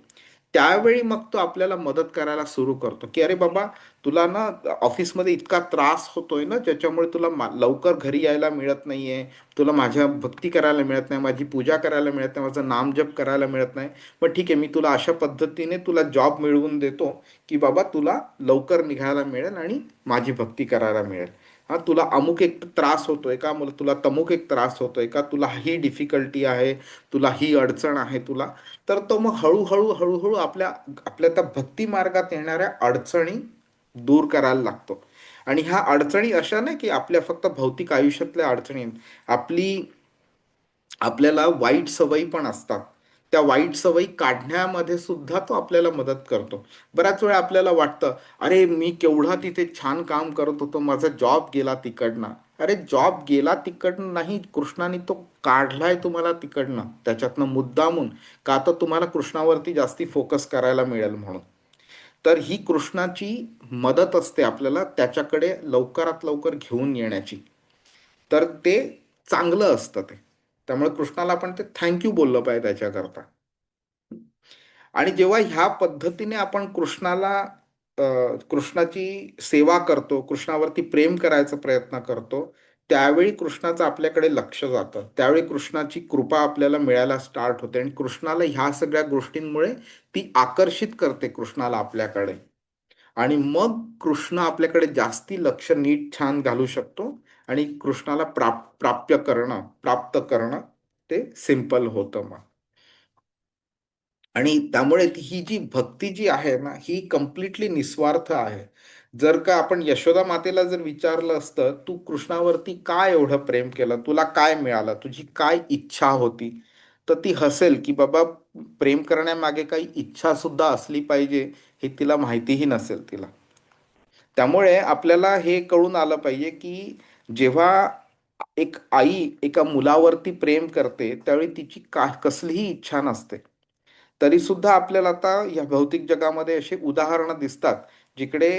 Speaker 1: त्यावेळी मग तो आपल्याला मदत करायला सुरू करतो की अरे बाबा, तुला ना ऑफिसमध्ये इतका त्रास होतोय ना, ज्याच्यामुळे तुला लवकर घरी यायला मिळत नाहीये, तुला माझ्या भक्ती करायला मिळत नाही, माझी पूजा करायला मिळत नाही, माझं नामजप करायला मिळत नाही. मग ठीक आहे, मी तुला अशा पद्धतीने तुला जॉब मिळवून देतो की बाबा तुला लवकर निघायला मिळेल आणि माझी भक्ती करायला मिळेल. हा, तुला अमुक एक त्रास होतोय का, मला तुला तमुक एक त्रास होतोय का, तुला ही डिफिकल्टी आहे, तुला ही अडचण आहे तुला. तर तो मग हळूहळू हळूहळू आपल्या आपल्या त्या भक्ती मार्गात येणाऱ्या अडचणी दूर करायला लागतो. आणि ह्या अडचणी अशा नाही की आपल्या फक्त भौतिक आयुष्यातल्या अडचणी, आपली आपल्याला वाईट सवयी पण असतात, त्या वाईट सवयी काढण्यामध्ये सुद्धा तो आपल्याला मदत करतो. बऱ्याच वेळा आपल्याला वाटतं, अरे मी केवढा तिथे छान काम करत होतो, माझा जॉब गेला तिकडनं. अरे जॉब गेला तिकडनं नाही, कृष्णाने तो काढलाय तुम्हाला तिकडनं, त्याच्यातनं मुद्दामून, का तर तुम्हाला कृष्णावरती जास्ती फोकस करायला मिळेल म्हणून. तर ही कृष्णाची मदत असते आपल्याला त्याच्याकडे लवकरात लवकर घेऊन येण्याची. तर ते चांगलं असतं ते. त्यामुळे कृष्णाला आपण ते थँक्यू बोललं पाहिजे त्याच्याकरता. आणि जेव्हा ह्या पद्धतीने आपण कृष्णाला कृष्णाची सेवा करतो, कृष्णावरती प्रेम करायचा प्रयत्न करतो, त्यावेळी कृष्णाचं आपल्याकडे लक्ष जातं, त्यावेळी कृष्णाची कृपा आपल्याला मिळायला स्टार्ट होते आणि कृष्णाला ह्या सगळ्या गोष्टींमुळे ती आकर्षित करते कृष्णाला आपल्याकडे. आणि मग कृष्ण आपल्याकडे जास्ती लक्ष नीट छान घालू शकतो आणि कृष्णाला प्राप्त करणं ते सिंपल होतं मग. आणि त्यामुळे ही जी भक्ती जी आहे ना, ही कम्प्लिटली निस्वार्थ आहे. जर का आपण यशोदा मातेला जर विचारलं असतं, तू कृष्णावरती काय एवढं प्रेम केलं, तुला काय मिळालं, तुझी काय इच्छा होती, तर ती हसेल की बाबा, प्रेम करण्यामागे काही इच्छा सुद्धा असली पाहिजे हे तिला माहितीही नसेल तिला. त्यामुळे आपल्याला हे कळून आलं पाहिजे की जेव्हा एक आई एका मुलावरती प्रेम करते, त्यावेळी तिची कसलीही इच्छा नसते. तरी सुद्धा आपल्याला आता या भौतिक जगामध्ये असे उदाहरणं दिसतात, जिकडे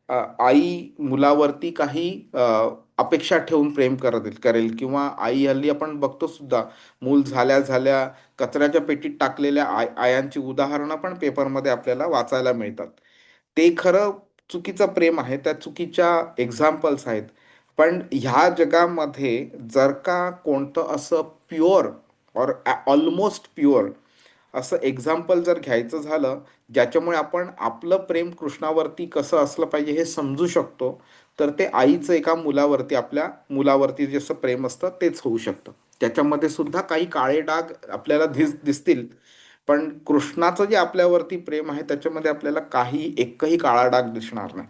Speaker 1: आई मुलावरती काही अपेक्षा ठेवून प्रेम करेल, किंवा आई, हल्ली आपण बघतो सुद्धा, मूल झाल्या झाल्या कचऱ्याच्या पेटीत टाकलेल्या आयांची उदाहरणं पण पेपरमध्ये आपल्याला वाचायला मिळतात. ते खरं चुकीचं प्रेम आहे, त्या चुकीच्या एक्झाम्पल्स आहेत. पण ह्या जगामध्ये जर का कोणतं असं प्युअर और ऑलमोस्ट प्युअर असं एक्झाम्पल जर घ्यायचं झालं, ज्याच्यामुळे आपण आपलं प्रेम कृष्णावरती कसं असलं पाहिजे हे समजू शकतो, तर ते आईचं एका मुलावरती, आपल्या मुलावरती जसं प्रेम असतं तेच होऊ शकतं. त्याच्यामध्ये सुद्धा काही काळे डाग आपल्याला दिसतील, पण कृष्णाचं जे आपल्यावरती प्रेम आहे त्याच्यामध्ये आपल्याला काही एकही काळा डाग दिसणार नाही.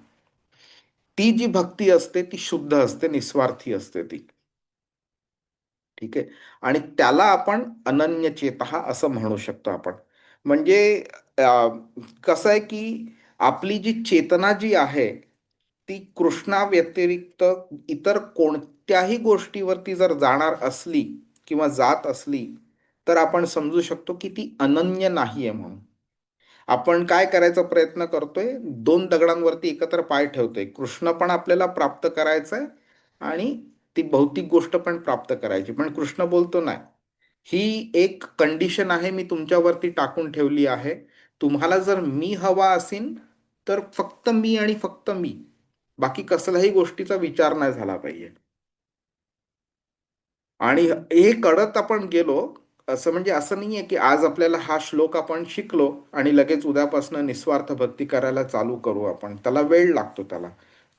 Speaker 1: ती जी भक्ती असते ती शुद्ध असते, निस्वार्थी असते ती. ठीक आहे. आणि त्याला आपण अनन्यचेतः असं म्हणू शकतो आपण. म्हणजे अ, कसं आहे की आपली जी चेतना जी आहे, ती कृष्णाव्यतिरिक्त इतर कोणत्याही गोष्टीवरती जर जाणार असली किंवा जात असली, तर आपण समजू शकतो की ती अनन्य नाहीये म्हणून. आपण काय करायचा प्रयत्न करतोय, दोन दगडांवरती एकत्र पाय ठेवतोय. कृष्ण पण आपल्याला प्राप्त करायचंय आणि ती भौतिक गोष्ट पण प्राप्त करायची. पण कृष्ण बोलतो नाही, ही एक कंडिशन आहे मी तुमच्यावरती टाकून ठेवली आहे. तुम्हाला जर मी हवा असेल तर फक्त मी आणि फक्त मी, बाकी कसल्याही गोष्टीचा विचार नाही झाला पाहिजे. आणि हे कळत आपण गेलो, असं म्हणजे असं नाहीये की आज आपल्याला हा श्लोक आपण शिकलो आणि लगेच उद्यापासून निस्वार्थ भक्ती करायला चालू करू आपण. त्याला वेळ लागतो त्याला.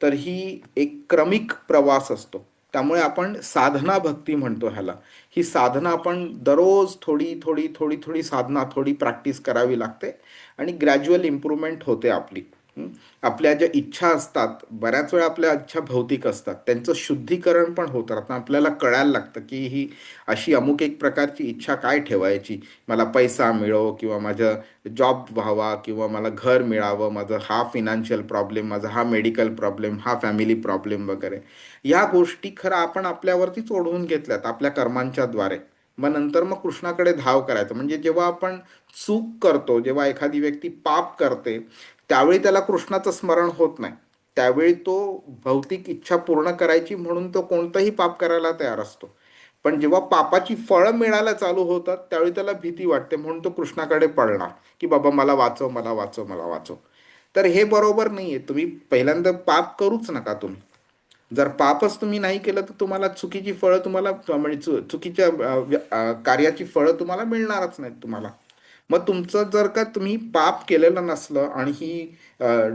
Speaker 1: तर ही एक क्रमिक प्रवास असतो. त्यामुळे आपण साधना भक्ती म्हणतो ह्याला. ही साधना आपण दररोज थोडी थोडी थोडी थोडी साधना, थोडी प्रॅक्टिस करावी लागते आणि ग्रॅज्युअल इम्प्रूव्हमेंट होते आपली. हं. आपल्या ज्या इच्छा असतात, बऱ्याच वेळा आपल्या इच्छा भौतिक असतात, त्यांचं शुद्धीकरण पण होत राहतं. आपल्याला कळायला लागतं की ही अशी अमुक एक प्रकारची इच्छा काय ठेवायची. मला पैसा मिळो किंवा माझं जॉब व्हावा किंवा मला घर मिळावं, माझं हा फिनान्शियल प्रॉब्लेम, माझा हा मेडिकल प्रॉब्लेम, हा फॅमिली प्रॉब्लेम वगैरे. या गोष्टी खरं आपण आपल्यावरतीच ओढवून घेतल्यात आपल्या कर्मांच्या द्वारे. मग नंतर मग कृष्णाकडे धाव करायचं. म्हणजे जेव्हा आपण चूक करतो, जेव्हा एखादी व्यक्ती पाप करते, त्यावेळी त्याला कृष्णाचं स्मरण होत नाही. त्यावेळी तो भौतिक इच्छा पूर्ण करायची म्हणून तो कोणतंही पाप करायला तयार असतो. पण जेव्हा पापाची फळं मिळायला चालू होतात त्यावेळी त्याला भीती वाटते, म्हणून तो कृष्णाकडे पळणार की बाबा मला वाचव, मला वाचव, मला वाचव. तर हे बरोबर नाहीये. तुम्ही पहिल्यांदा पाप करूच नका तुम्ही. जर पापच तुम्ही नाही केलं तर तुम्हाला चुकीची फळं, तुम्हाला म्हणजे चुकीच्या कार्याची फळं तुम्हाला मिळणारच नाहीत तुम्हाला. मग तुमचं जर का तुम्ही पाप केलेलं नसलं आणि ही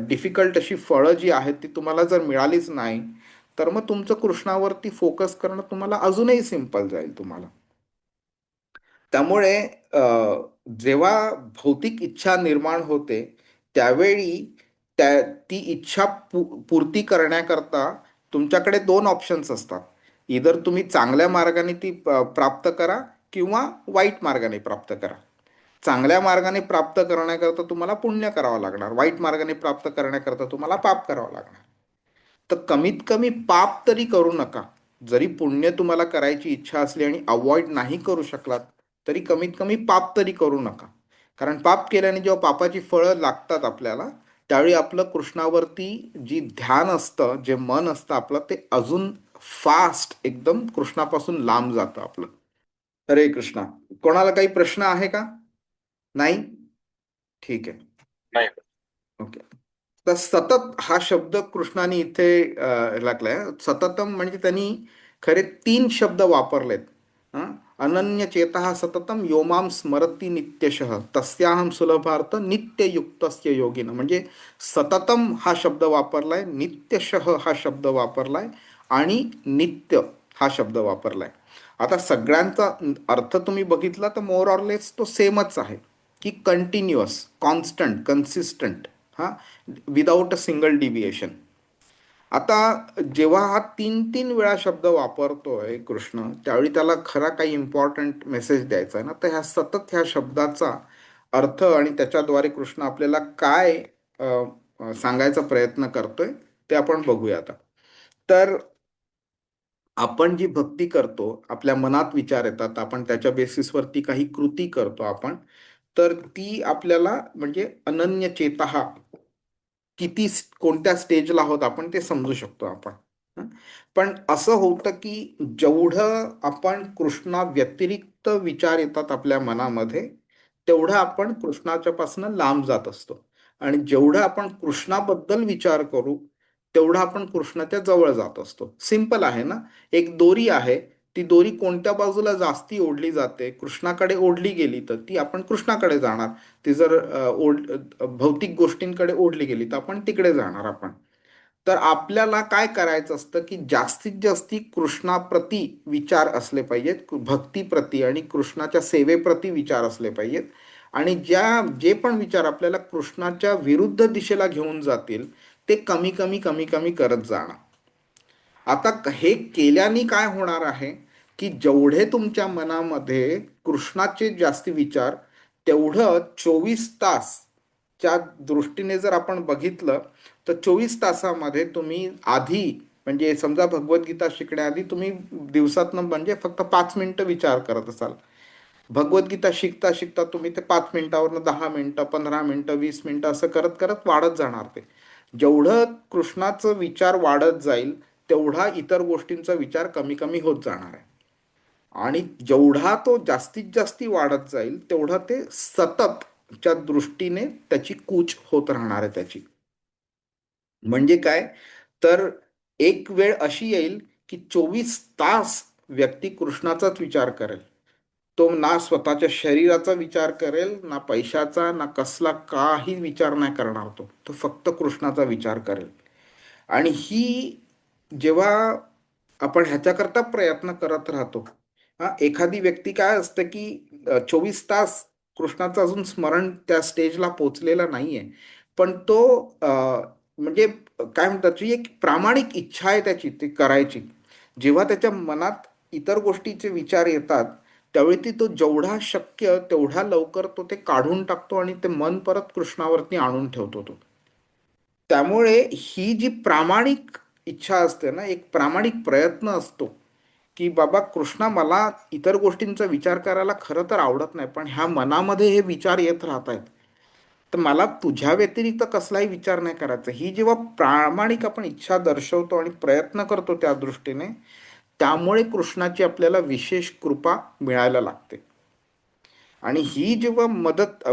Speaker 1: डिफिकल्ट अशी फळं जी आहेत ती तुम्हाला जर मिळालीच नाही, तर मग तुमचं कृष्णावरती फोकस करणं तुम्हाला अजूनही सिंपल जाईल तुम्हाला. त्यामुळे अ, जेव्हा भौतिक इच्छा निर्माण होते त्यावेळी त्या ती इच्छा पूर्ती करण्याकरता तुमच्याकडे दोन ऑप्शन्स असतात. इधर तुम्ही चांगल्या मार्गाने ती प्राप्त करा किंवा वाईट मार्गाने प्राप्त करा. चांगल्या मार्गाने प्राप्त करण्याकरता तुम्हाला पुण्य करावं लागणार, वाईट मार्गाने प्राप्त करण्याकरता तुम्हाला पाप करावं लागणार. तर कमीत कमी पाप तरी करू नका. जरी पुण्य तुम्हाला करायची इच्छा असली आणि अवॉइड नाही करू शकलात तरी कमीत कमी पाप तरी करू नका. कारण पाप केल्याने जेव्हा पापाची फळं लागतात आपल्याला त्यावेळी आपलं कृष्णावरती जी ध्यान असतं, जे मन असतं आपलं, ते अजून फास्ट एकदम कृष्णापासून लांब जातं आपलं. हरे कृष्णा. कोणाला काही प्रश्न आहे का? नाही? ठीक आहे.
Speaker 2: नाही.
Speaker 1: ओके. तर सतत हा शब्द कृष्णाने इथे लागलाय. सततम म्हणजे त्यांनी खरे तीन शब्द वापरलेत. हं? अनन्य चेतः सततम योमाम स्मरती नित्यशः तस्याहम सुलभार्थ नित्ययुक्तस्य योगिन. म्हणजे सततम हा शब्द वापरलाय, नित्यशः हा शब्द वापरलाय आणि नित्य हा शब्द वापरलाय. आता सगळ्यांचा अर्थ तुम्ही बघितला तर मोर ऑर लेस तो सेमच आहे की कंटिन्युअस, कॉन्स्टंट, कन्सिस्टंट, हा, विदाउट अ सिंगल डिव्हिएशन. आता जेव्हा हा तीन तीन वेळा शब्द वापरतोय कृष्ण त्यावेळी त्याला खरा काही इम्पॉर्टंट मेसेज द्यायचा आहे ना, तर ह्या सतत ह्या शब्दाचा अर्थ आणि त्याच्याद्वारे कृष्ण आपल्याला काय सांगायचा प्रयत्न करतोय ते आपण बघूया आता. तर आपण जी भक्ती करतो, आपल्या मनात विचार येतात, आपण त्याच्या बेसिसवरती काही कृती करतो आपण, तर ती आपल्याला म्हणजे अनन्य चेतः किती कोणत्या स्टेजला आहोत आपण ते समजू शकतो आपण. हं. पण असं होतं की जेवढं आपण कृष्णा व्यतिरिक्त विचार येतात आपल्या मनामध्ये तेवढं आपण कृष्णाच्या पासून लांब जात असतो. आणि जेवढं आपण कृष्णाबद्दल विचार करू तेवढं आपण कृष्णाच्या जवळ जात असतो. सिंपल आहे ना. एक दोरी आहे, ती दोरी कोणत्या बाजूला जास्ती ओढली जाते, कृष्णाकडे ओढली गेली तर ती आपण कृष्णाकडे जाणार. ती जर भौतिक गोष्टींकडे ओढली गेली तर आपण तिकडे जाणार आपण. तर आपल्याला काय करायचं असतं की जास्तीत जास्ती कृष्णाप्रती विचार असले पाहिजेत, भक्तीप्रती आणि कृष्णाच्या सेवेप्रती विचार असले पाहिजेत. आणि जे पण विचार आपल्याला कृष्णाच्या विरुद्ध दिशेला घेऊन जातील ते कमी कमी कमी कमी करत जाणार. आता हे केल्याने काय होणार आहे की जेवढे तुमच्या मनामध्ये कृष्णाचे जास्ती विचार तेवढं 24 तासच्या दृष्टीने जर आपण बघितलं तर 24 तासामध्ये तुम्ही आधी म्हणजे समजा भगवद्गीता शिकण्याआधी तुम्ही दिवसातनं म्हणजे फक्त 5 मिनिटं विचार करत असाल. भगवद्गीता शिकता शिकता तुम्ही ते 5 मिनिटावरनं 10 मिनिटं, 15 मिनिटं, 20 मिनिटं असं करत करत वाढत जाणार ते. जेवढं कृष्णाचं विचार वाढत जाईल तेवढा इतर गोष्टींचा विचार कमी कमी होत जाणार आहे. आणि जेवढा तो जास्तीत जास्ती वाढत जाईल तेवढा ते सततच्या दृष्टीने त्याची कूच होत राहणार आहे त्याची. म्हणजे काय, तर एक वेळ अशी येईल की 24 तास व्यक्ती कृष्णाचाच विचार करेल. तो ना स्वतःच्या शरीराचा विचार करेल, ना पैशाचा, ना कसला काही विचार नाही करणार. तो फक्त कृष्णाचा विचार करेल. आणि ही जेव्हा आपण ह्याच्याकरता प्रयत्न करत राहतो, हा, एखादी व्यक्ती काय असतं की 24 तास कृष्णाचं अजून स्मरण त्या स्टेजला पोचलेलं नाहीये, पण तो म्हणजे काय म्हणतात, जी एक प्रामाणिक इच्छा आहे त्याची ती करायची. जेव्हा त्याच्या मनात इतर गोष्टीचे विचार येतात, त्यावेळी तो जेवढा शक्य तेवढा लवकर तो ते काढून टाकतो आणि ते मन परत कृष्णावरती आणून ठेवतो तो. त्यामुळे ही जी प्रामाणिक इच्छा असते ना, एक प्रामाणिक प्रयत्न असतो, की बाबा कृष्णा, मला इतर गोष्टींचा विचार करायला खरं तर आवडत नाही, पण ह्या मनामध्ये हे विचार येत राहत आहेत, तर मला तुझ्या व्यतिरिक्त कसलाही विचार नाही करायचा. ही जेव्हा प्रामाणिक आपण इच्छा दर्शवतो आणि प्रयत्न करतो त्या दृष्टीने, त्यामुळे कृष्णाची आपल्याला विशेष कृपा मिळायला लागते. आणि ही जेव्हा मदत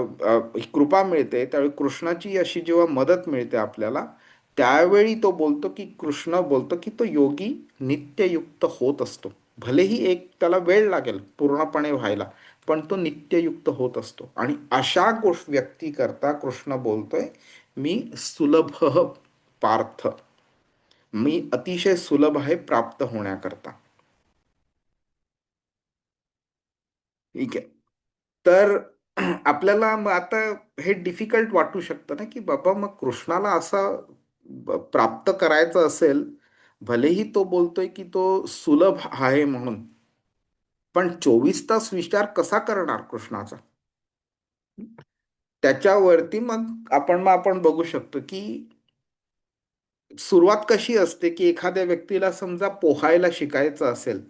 Speaker 1: कृपा मिळते, त्यावेळी कृष्णाची अशी जेव्हा मदत मिळते आपल्याला, त्यावेळी तो बोलतो की कृष्ण बोलतो की तो योगी नित्ययुक्त होत असतो. भलेही एक त्याला वेळ लागेल पूर्णपणे व्हायला, पण तो नित्ययुक्त होत असतो. आणि अशा गोष्ट व्यक्ती करता कृष्ण बोलतोय, मी सुलभ पार्थ, मी अतिशय सुलभ आहे प्राप्त होण्याकरता. ठीक आहे. तर आपल्याला मग आता हे डिफिकल्ट वाटू शकतं ना, की बाबा मग कृष्णाला असं प्राप्त करायचं असेल, भलेही तो बोलतोय की तो सुलभ आहे म्हणून, पण 24 तास विचार कसा करणार कृष्णाचा? त्याच्यावरती मग आपण बघू शकतो की सुरुवात कशी असते, की एखाद्या व्यक्तीला समजा पोहायला शिकायचं असेल,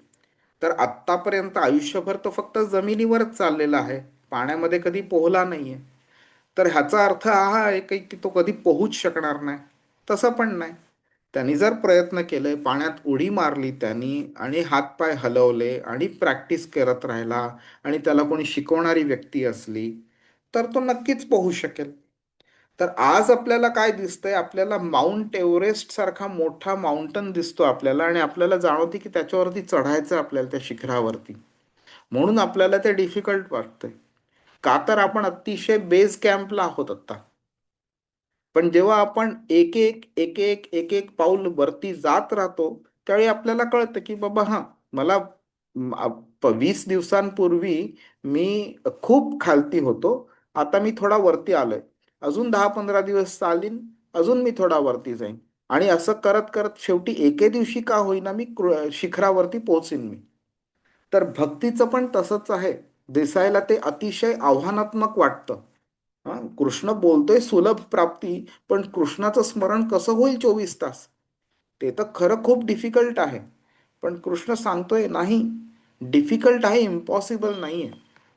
Speaker 1: तर आत्तापर्यंत आयुष्यभर तो फक्त जमिनीवरच चाललेला आहे, पाण्यामध्ये कधी पोहला नाहीये. तर ह्याचा अर्थ हा आहे की तो कधी पोहूच शकणार नाही? तसं पण नाही. त्यांनी जर प्रयत्न केले, पाण्यात उडी मारली त्यांनी आणि हातपाय हलवले आणि प्रॅक्टिस करत राहिला आणि त्याला कोणी शिकवणारी व्यक्ती असली, तर तो नक्कीच पोहू शकेल. तर आज आपल्याला काय दिसतंय, आपल्याला माउंट एव्हरेस्ट सारखा मोठा माउंटन दिसतो आपल्याला आणि आपल्याला जाणवते की त्याच्यावरती चढायचं आपल्याला, त्या शिखरावरती. म्हणून आपल्याला ते डिफिकल्ट वाटतंय. का तर आपण अतिशय बेस कॅम्पला आहोत आता. पण जेव्हा आपण एक एक एक एक एक एक पाऊल वरती जात राहतो, त्यावेळी आपल्याला कळतं की बाबा हां, मला 20 दिवसांपूर्वी मी खूप खालती होतो, आता मी थोडा वरती आलोय. अजून 10-15 दिवस चालीन, अजून मी थोडा वरती जाईन. आणि असं करत करत शेवटी एके दिवशी का होईना मी शिखरावरती पोहोचीन मी. तर भक्तीचं पण तसंच आहे. दिसायला ते अतिशय आव्हानात्मक वाटतं. हां, कृष्ण बोलतोय सुलभ प्राप्ती, पण कृष्णाचं स्मरण कसं होईल 24 तास? ते तर खरं खूप डिफिकल्ट आहे. पण कृष्ण सांगतोय नाही, डिफिकल्ट आहे, इम्पॉसिबल नाहीये.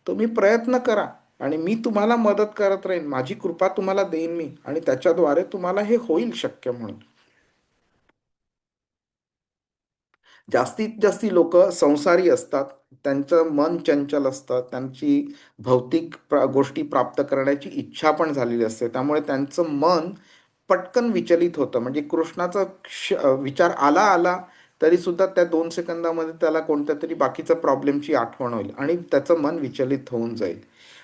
Speaker 1: तुम्ही प्रयत्न करा आणि मी तुम्हाला मदत करत राहीन. माझी कृपा तुम्हाला देईन मी आणि त्याच्याद्वारे तुम्हाला हे होईल शक्य म्हणून. जास्तीत जास्ती लोक संसारी असतात, त्यांचं मन चंचल असतं, त्यांची भौतिक गोष्टी प्राप्त करण्याची इच्छा पण झालेली असते, त्यामुळे त्यांचं मन पटकन विचलित होतं. म्हणजे कृष्णाचा विचार आला आला तरी सुद्धा त्या 2 सेकंदामध्ये त्याला कोणत्या तरी बाकीच्या प्रॉब्लेमची आठवण होईल आणि त्याचं मन विचलित होऊन जाईल.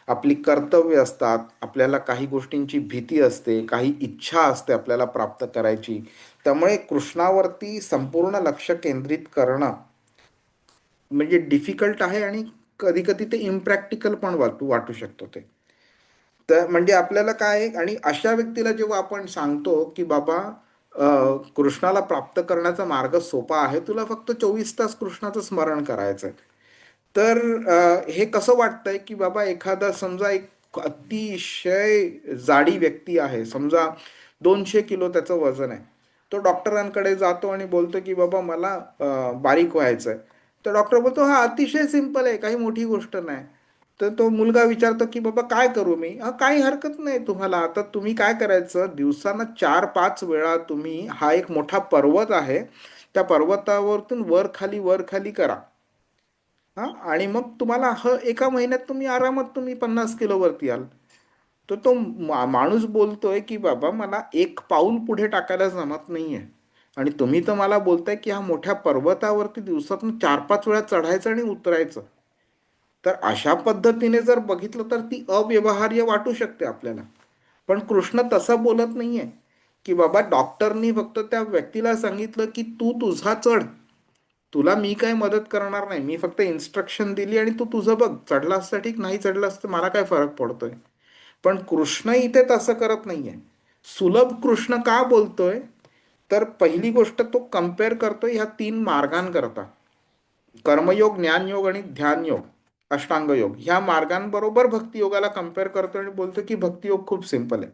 Speaker 1: आपली कर्तव्य असतात, आपल्याला काही गोष्टींची भीती असते, काही इच्छा असते आपल्याला प्राप्त करायची. त्यामुळे कृष्णावरती संपूर्ण लक्ष केंद्रित करणं म्हणजे डिफिकल्ट आहे आणि कधी कधी ते इम्प्रॅक्टिकल पण वाटू वाटू शकतो ते. तर म्हणजे आपल्याला काय आहे, आणि अशा व्यक्तीला जेव्हा आपण सांगतो की बाबा कृष्णाला प्राप्त करण्याचा मार्ग सोपा आहे, तुला फक्त 24 तास कृष्णाचं स्मरण करायचं आहे. तर हे कसं वाटतंय की बाबा एखादा समजा एक अतिशय जाडी व्यक्ती आहे, समजा 200 किलो त्याचं वजन आहे. तो डॉक्टरांकडे जातो आणि बोलतो की बाबा मला बारीक व्हायचं आहे. तर डॉक्टर बोलतो हा अतिशय सिंपल आहे, काही मोठी गोष्ट नाही. तर तो मुलगा विचारतो की बाबा काय करू मी? हा, काही हरकत नाही तुम्हाला. आता तुम्ही काय करायचं, दिवसानं 4-5 वेळा तुम्ही, हा एक मोठा पर्वत आहे, त्या पर्वतावरतून वर खाली करा. हा, आणि मग तुम्हाला एका महिन्यात तुम्ही आरामात तुम्ही 50 किलो वरती याल. तर तो माणूस बोलतोय की बाबा मला एक पाऊल पुढे टाकायला जमत नाहीये, आणि तुम्ही तर मला बोलताय की हा मोठ्या पर्वतावरती दिवसातून 4-5 वेळा चढायचं आणि उतरायचं. तर अशा पद्धतीने जर बघितलं तर ती अव्यवहार्य वाटू शकते आपल्याला. पण कृष्ण तसं बोलत नाहीये की बाबा डॉक्टरनी फक्त त्या व्यक्तीला सांगितलं की तू तुझा चढ, तुला मी काय मदत करणार नाही, मी फक्त इन्स्ट्रक्शन दिली आणि तू तुझं बघ, चढला असतं ठीक, नाही चढला असतं मला काय फरक पडतोय. पण कृष्ण इथे तसं करत नाहीये. सुलभ कृष्ण का बोलतोय, तर पहिली गोष्ट तो कम्पेअर करतोय ह्या 3 मार्गांकरता. कर्मयोग, ज्ञानयोग आणि ध्यानयोग, अष्टांग योग ह्या मार्गांबरोबर भक्तियोगाला कम्पेअर करतो आणि बोलतो की भक्तियोग खूप सिंपल आहे.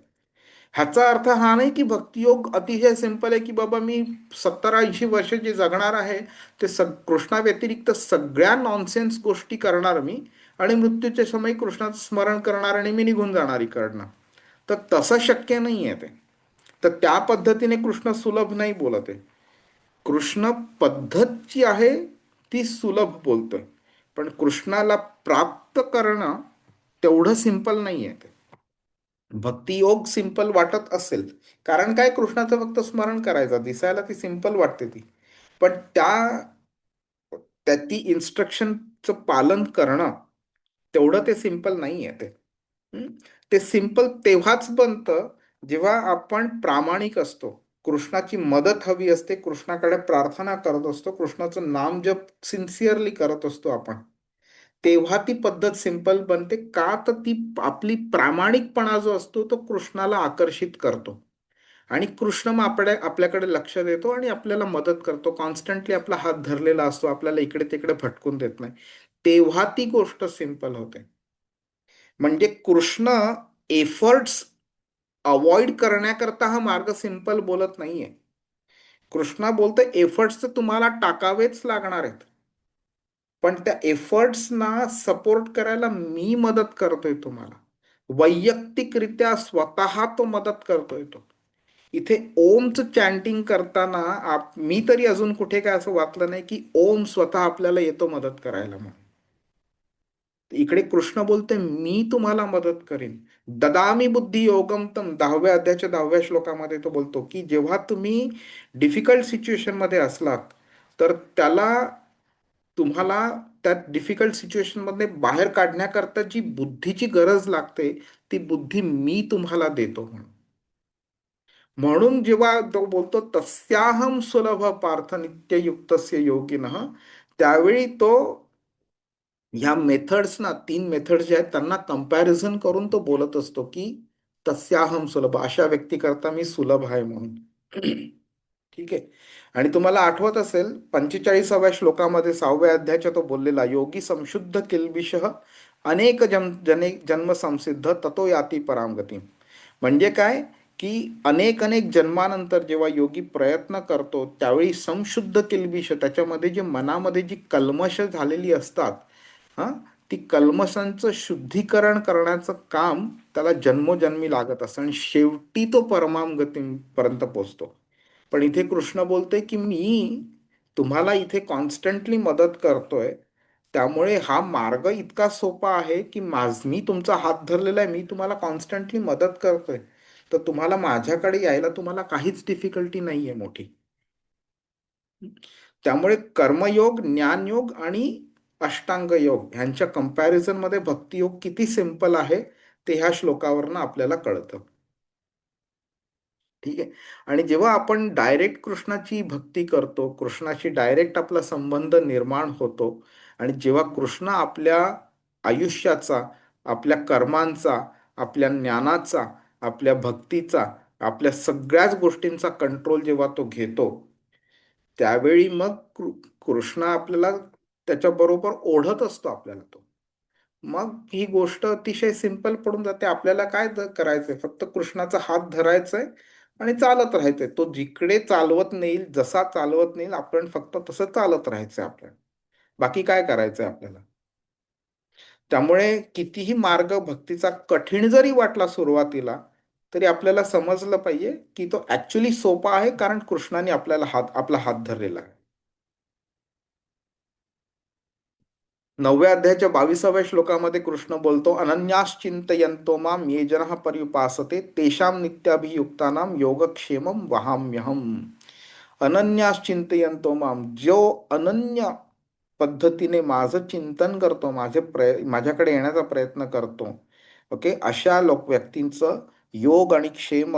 Speaker 1: ह्याचा अर्थ हा नाही की भक्तियोग अतिशय सिंपल आहे, की बाबा मी 70-80 वर्ष जे जगणार आहे ते कृष्णाव्यतिरिक्त सगळ्या नॉनसेन्स गोष्टी करणार मी आणि मृत्यूच्या समयी कृष्णाचं स्मरण करणार आणि मी निघून जाणार इकडनं. तर तसं शक्य नाही आहे ते. तर त्या पद्धतीने कृष्ण सुलभ नाही बोलत आहे. कृष्ण पद्धत जी आहे ती सुलभ बोलतोय, पण कृष्णाला प्राप्त करणं तेवढं सिंपल नाही आहे ते. भक्तियोग सिंपल वाटत असेल, कारण काय, कृष्णाचं फक्त स्मरण करायचं, दिसायला ती सिंपल वाटते ती, पण त्या ती इन्स्ट्रक्शनचं पालन करणं तेवढं ते सिंपल नाही आहे ते. हं? ते सिंपल तेव्हाच बनतं जेव्हा आपण प्रामाणिक असतो, कृष्णाची मदत हवी असते, कृष्णाकडे प्रार्थना करत असतो, कृष्णाचं नाम जप सिन्सिअरली करत असतो आपण, तेव्हा ती पद्धत सिंपल बनते. का, तर ती आपली प्रामाणिकपणा जो असतो तो कृष्णाला आकर्षित करतो आणि कृष्ण मग आपल्याकडे लक्ष देतो आणि आपल्याला मदत करतो, कॉन्स्टंटली आपला हात धरलेला असतो, आपल्याला इकडे तिकडे भटकून देत नाही. तेव्हा ती गोष्ट सिंपल होते. म्हणजे कृष्ण एफर्ट्स अवॉइड करण्याकरता हा मार्ग सिंपल बोलत नाहीये. कृष्णा बोलतोय एफर्ट्स तर तुम्हाला टाकावेच लागणार आहेत, पण त्या एफर्ट्सना सपोर्ट करायला मी मदत करतोय तुम्हाला, वैयक्तिकरित्या स्वतः तो मदत करतोय तो. इथे ओमचं चॅन्टिंग करताना मी तरी अजून कुठे काय असं वाचलं नाही की ओम स्वतः आपल्याला येतो मदत करायला म्हणून. इकडे कृष्ण बोलते मी तुम्हाला मदत करेन. ददामी बुद्धी योगम तम, 10व्या अध्यायाच्या 10व्या श्लोकामध्ये तो बोलतो की जेव्हा तुम्ही डिफिकल्ट सिच्युएशन मध्ये असलात तर तुम्हाला त्या डिफिकल्ट सिच्युएशन मध्ये बाहेर काढण्याकरता जी बुद्धीची गरज लागते ती बुद्धी मी तुम्हाला देतो म्हणून. म्हणून जेव्हा तो बोलतो तस्याहम सुलभ पार्थ नित्ययुक्तस्य योगिनः, त्यावेळी तो ह्या मेथड्स ना, 3 मेथड्स जे आहेत त्यांना कंपॅरिझन करून तो बोलत असतो की तस्याहम सुलभ, अशा व्यक्ती करता मी सुलभ आहे म्हणून. ठीक आहे. आणि तुम्हाला आठवत असेल 45व्या श्लोकामध्ये 6व्या अध्यायाच्या तो बोललेला योगी संशुद्ध किल्बिषः अनेक जन्म संसिद्ध ततो याती पराम गती. म्हणजे काय, की अनेक अनेक जन्मानंतर जेव्हा योगी प्रयत्न करतो त्यावेळी संशुद्ध किल्बिष, त्याच्यामध्ये जे मनामध्ये जी कल्मश झालेली असतात, हा, ती कल्मशांचं शुद्धीकरण करण्याचं काम त्याला जन्मोजन्मी लागत असतं आणि शेवटी तो परमाम गतीपर्यंत पोचतो. पण इथे कृष्ण बोलतोय की मी तुम्हाला इथे कॉन्स्टंटली मदत करतोय, त्यामुळे हा मार्ग इतका सोपा आहे की मी तुमचा हात धरलेला आहे, मी तुम्हाला कॉन्स्टंटली मदत करतोय, तर तुम्हाला माझ्याकडे यायला तुम्हाला काहीच डिफिकल्टी नाहीये मोठी. त्यामुळे कर्मयोग, ज्ञानयोग आणि अष्टांग योग ह्यांच्या कंपॅरिझन मध्ये भक्तियोग किती सिंपल आहे ते ह्या श्लोकावरनं आपल्याला कळतं. ठीक आहे. आणि जेव्हा आपण डायरेक्ट कृष्णाची भक्ती करतो, कृष्णाशी डायरेक्ट आपला संबंध निर्माण होतो आणि जेव्हा कृष्ण आपल्या आयुष्याचा, आपल्या कर्मांचा, आपल्या ज्ञानाचा, आपल्या भक्तीचा, आपल्या सगळ्याच गोष्टींचा कंट्रोल जेव्हा तो घेतो, त्यावेळी मग कृष्ण आपल्याला त्याच्याबरोबर ओढत असतो आपल्याला तो. मग ही गोष्ट अतिशय सिंपल पडून जाते. आपल्याला काय करायचंय, फक्त कृष्णाचा हात धरायचाय आणि चालत राहायचंय. तो जिकडे चालवत नेईल, जसा चालवत नेईल आपण फक्त तसं चालत राहायचंय आपल्याला. बाकी काय करायचंय आपल्याला. त्यामुळे कितीही मार्ग भक्तीचा कठीण जरी वाटला सुरुवातीला, तरी आपल्याला समजलं पाहिजे की तो ऍक्च्युली सोपा आहे, कारण कृष्णाने आपला हात धरलेला आहे. 9व्या अध्यायाच्या 22व्या श्लोकामध्ये कृष्ण बोलतो अनन्याश्चिंतयन्तो माम ये जनः पर्युपासते तेषां नित्याभियुक्तानां योगक्षेमं वहाम्यहम. अनन्याश्चिंतयन्तो माम, जो अनन्य पद्धतीने माझं चिंतन करतो, माझ्याकडे येण्याचा प्रयत्न करतो, ओके, अशा व्यक्तींचं योग आणि क्षेम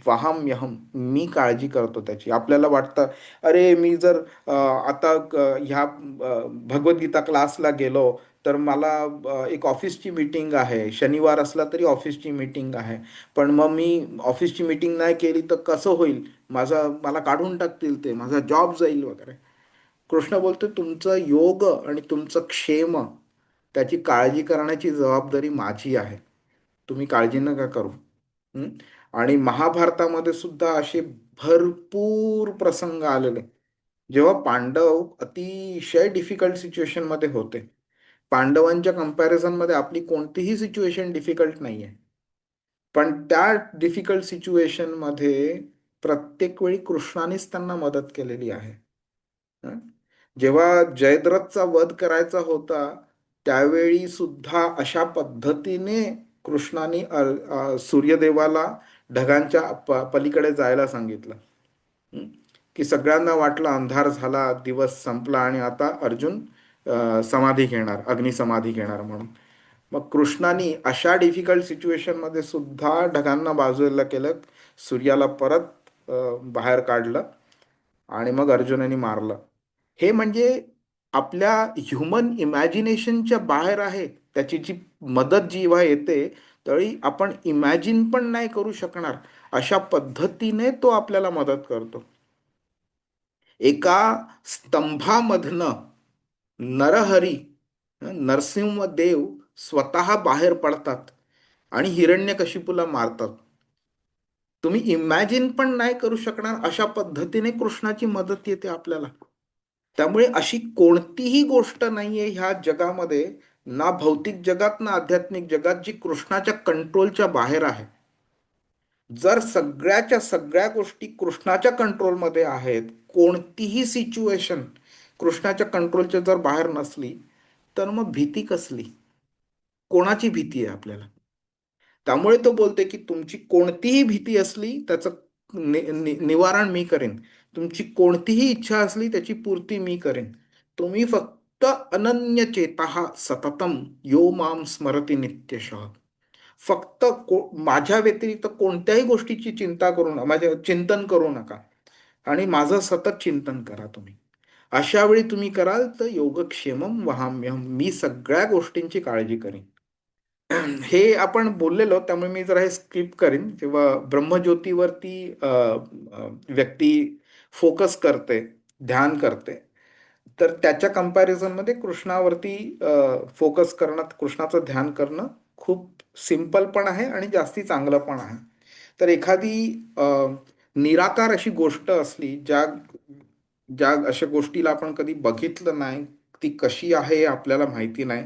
Speaker 1: वहाम्यहम, मी काळजी करतो त्याची. आपल्याला वाटतं अरे मी जर आता ह्या भगवद्गीता क्लासला गेलो तर मला एक ऑफिसची मीटिंग आहे, शनिवार असला तरी ऑफिसची मीटिंग आहे, पण मग मी ऑफिसची मीटिंग नाही केली तर कसं होईल, मला काढून टाकतील, ते माझा जॉब जाईल वगैरे. कृष्ण बोलतो तुमचं योग आणि तुमचं क्षेम त्याची काळजी करण्याची जबाबदारी माझी आहे, तुम्ही काळजी नका करू. हं? आणि महाभारतामध्ये सुद्धा असे भरपूर प्रसंग आलेले, जेव्हा पांडव अतिशय डिफिकल्ट सिच्युएशन मध्ये होते. पांडवांच्या कंपॅरिझन मध्ये आपली कोणतीही सिच्युएशन डिफिकल्ट नाहीये, पण त्या डिफिकल्ट सिच्युएशन मध्ये प्रत्येक वेळी कृष्णानेच त्यांना मदत केलेली आहे. हं? जेव्हा जयद्रथचा वध करायचा होता त्यावेळी सुद्धा अशा पद्धतीने कृष्णाने सूर्यदेवाला ढगांच्या पलीकडे जायला सांगितलं. हं? की सगळ्यांना वाटलं अंधार झाला, दिवस संपला आणि आता अर्जुन समाधी घेणार, अग्निसमाधी घेणार म्हणून. मग कृष्णाने अशा डिफिकल्ट सिच्युएशन मध्ये सुद्धा ढगांना बाजूला केलं, सूर्याला परत बाहेर काढलं आणि मग अर्जुनाने मारलं. हे म्हणजे आपल्या ह्युमन इमॅजिनेशनच्या बाहेर आहे. त्याची जी मदत जेव्हा येते तरी आपण इमॅजिन पण नाही करू शकणार अशा पद्धतीने तो आपल्याला मदत करतो. एका स्तंभामधनं नरहरी, नरसिंहदेव स्वतः बाहेर पडतात आणि हिरण्यकशिपूला मारतात. तुम्ही इमॅजिन पण नाही करू शकणार अशा पद्धतीने कृष्णाची मदत येते आपल्याला. त्यामुळे अशी कोणतीही गोष्ट नाहीये ह्या जगामध्ये, ना भौतिक जगात ना आध्यात्मिक जगात, जी कृष्णाच्या कंट्रोलच्या बाहेर आहे. जर सगळ्याच्या सगळ्या गोष्टी कृष्णाच्या कंट्रोलमध्ये आहेत, कोणतीही सिच्युएशन कृष्णाच्या कंट्रोलच्या जर बाहेर नसली तर मग भीती कसली, कोणाची भीती आहे आपल्याला. त्यामुळे तो बोलते की तुमची कोणतीही भीती असली त्याचं निवारण मी करेन, तुमची कोणतीही इच्छा असली त्याची पूर्ती मी करेन, तुम्ही फक्त अनन्य चेता सततम यो माम स्मरती नित्यशः. फक्त माझ्या व्यतिरिक्त कोणत्याही गोष्टीची चिंता करू नका, माझे चिंतन करू नका आणि माझं सतत चिंतन करा तुम्ही. अशा वेळी तुम्ही कराल तर योगक्षेमम वहाम्यहम, मी सगळ्या गोष्टींची काळजी करेन. हे आपण बोललेलो त्यामुळे मी जरा हे स्किप करीन. जेव्हा ब्रह्मज्योतीवरती व्यक्ती फोकस करते, ध्यान करते, तर त्याच्या कंपॅरिझनमध्ये कृष्णावरती फोकस करणं, कृष्णाचं ध्यान करणं खूप सिम्पल पण आहे आणि जास्ती चांगलं पण आहे. तर एखादी निराकार अशी गोष्ट असली, ज्या ज्या अशा गोष्टीला आपण कधी बघितलं नाही, ती कशी आहे हे आपल्याला माहिती नाही,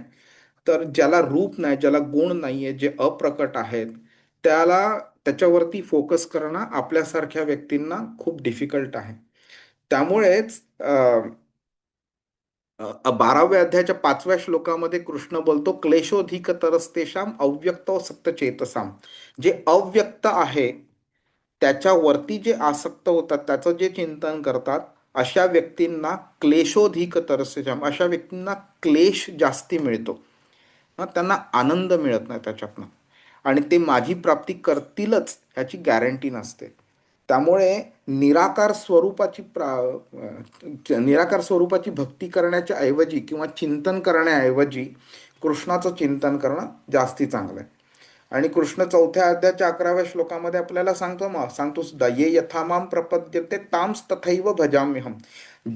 Speaker 1: तर ज्याला रूप नाही, ज्याला गुण नाहीये, जे अप्रकट आहेत, त्याला त्याच्यावरती फोकस करणं आपल्यासारख्या व्यक्तींना खूप डिफिकल्ट आहे. त्यामुळेच 12व्या अध्यायाच्या 5व्या श्लोकामध्ये कृष्ण बोलतो क्लेशोधिक तरस्तेषाम अव्यक्त सत्यचेतसाम. जे अव्यक्त आहे त्याच्यावरती जे आसक्त होतात, त्याचं जे चिंतन करतात, अशा व्यक्तींना क्लेशोधिक तरस्तेषाम, अशा व्यक्तींना क्लेश जास्ती मिळतो. त्यांना आनंद मिळत नाही त्याच्यातनं आणि ते माझी प्राप्ती करतीलच ह्याची गॅरंटी नसते. त्यामुळे निराकार स्वरूपाची भक्ती करण्याच्या ऐवजी किंवा चिंतन करण्याऐवजी कृष्णाचं चिंतन करणं जास्ती चांगलं आहे. आणि कृष्ण 4थ्या अध्यायाच्या 11व्या श्लोकामध्ये आपल्याला सांगतो सुद्धा, ये यथामाम प्रपद्यते तांस तथैव भजाम्यहम.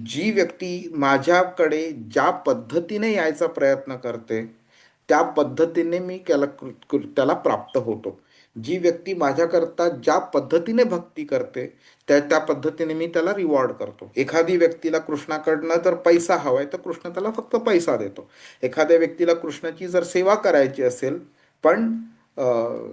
Speaker 1: जी व्यक्ती माझ्याकडे ज्या पद्धतीने यायचा प्रयत्न करते त्या पद्धतीने मी त्याला प्राप्त होतो. जी व्यक्ती माझ्याकरता ज्या पद्धतीने भक्ती करते त्या त्या पद्धतीने मी त्याला रिवॉर्ड करतो. एखादी व्यक्तीला कृष्णाकडनं जर पैसा हवाय तर कृष्ण त्याला फक्त पैसा देतो. एखाद्या व्यक्तीला कृष्णाची जर सेवा करायची असेल पण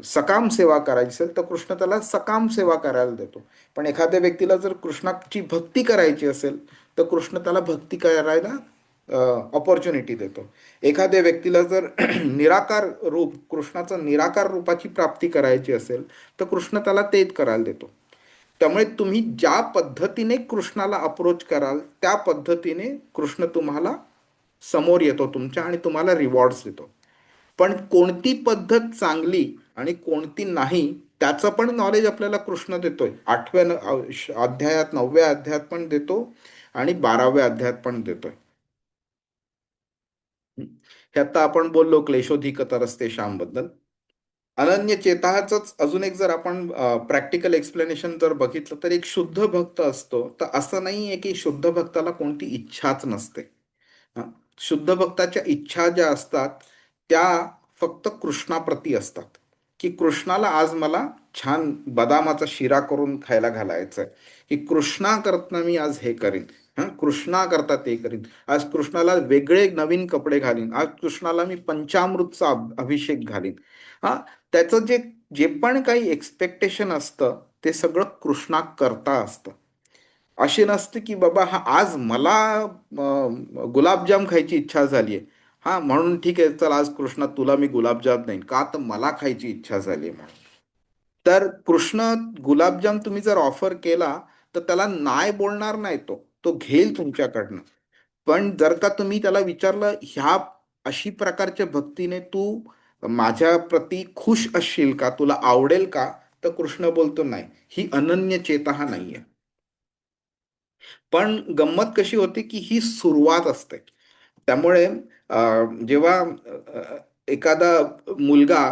Speaker 1: सकाम सेवा करायची असेल तर कृष्ण त्याला सकाम सेवा करायला देतो. पण एखाद्या व्यक्तीला जर कृष्णाची भक्ती करायची असेल तर कृष्ण त्याला भक्ती करायला ऑपॉर्च्युनिटी देतो. एखाद्या व्यक्तीला जर निराकार रूप, कृष्णाचं निराकार रूपाची प्राप्ती करायची असेल तर कृष्ण त्याला तेच करायला देतो. त्यामुळे तुम्ही ज्या पद्धतीने कृष्णाला अप्रोच कराल त्या पद्धतीने कृष्ण तुम्हाला समोर येतो तुमच्या आणि तुम्हाला रिवॉर्ड्स देतो. पण कोणती पद्धत चांगली आणि कोणती नाही त्याचं पण नॉलेज आपल्याला कृष्ण देतोय. 8व्या अध्यायात, 9व्या अध्यायात पण देतो आणि 12व्या अध्यायात पण देतोय. हे आता आपण बोललो क्लेशोधिक तरस्ते श्याम बद्दल. अनन्य चेताच अजून एक जर आपण प्रॅक्टिकल एक्सप्लेनेशन जर बघितलं तर एक शुद्ध भक्त असतो, तर असं नाहीये की शुद्ध भक्ताला कोणती इच्छाच नसते. हा. शुद्ध भक्ताच्या इच्छा ज्या असतात त्या फक्त कृष्णाप्रती असतात, की कृष्णाला आज मला छान बदामाचा शिरा करून खायला घालायचं आहे, की कृष्णाकरता मी आज हे करीन, हा कृष्णाकरता ते करीन, आज कृष्णाला वेगळे नवीन कपडे घालीन, आज कृष्णाला मी पंचामृतचा अभिषेक घालीन. हा. त्याचं जे जे पण काही एक्सपेक्टेशन असतं ते सगळं कृष्णाकरता असतं. असे नसते की बाबा हा आज मला गुलाबजाम खायची इच्छा झाली आहे, हा म्हणून ठीक आहे चल आज कृष्णा तुला मी गुलाबजाम देईन, का तर मला खायची इच्छा झाली आहे म्हणून. तर कृष्ण गुलाबजाम तुम्ही जर ऑफर केला तर त्याला नाही बोलणार नाही, तो तो घेईल तुमच्याकडनं. पण जर का तुम्ही त्याला विचारलं ह्या अशी प्रकारच्या भक्तीने तू माझ्या प्रती खुश असशील का, तुला आवडेल का, तर कृष्ण बोलतो नाही, ही अनन्य चेता नाहीये. पण गंमत कशी होते की ही सुरुवात असते. त्यामुळे जेव्हा एखादा मुलगा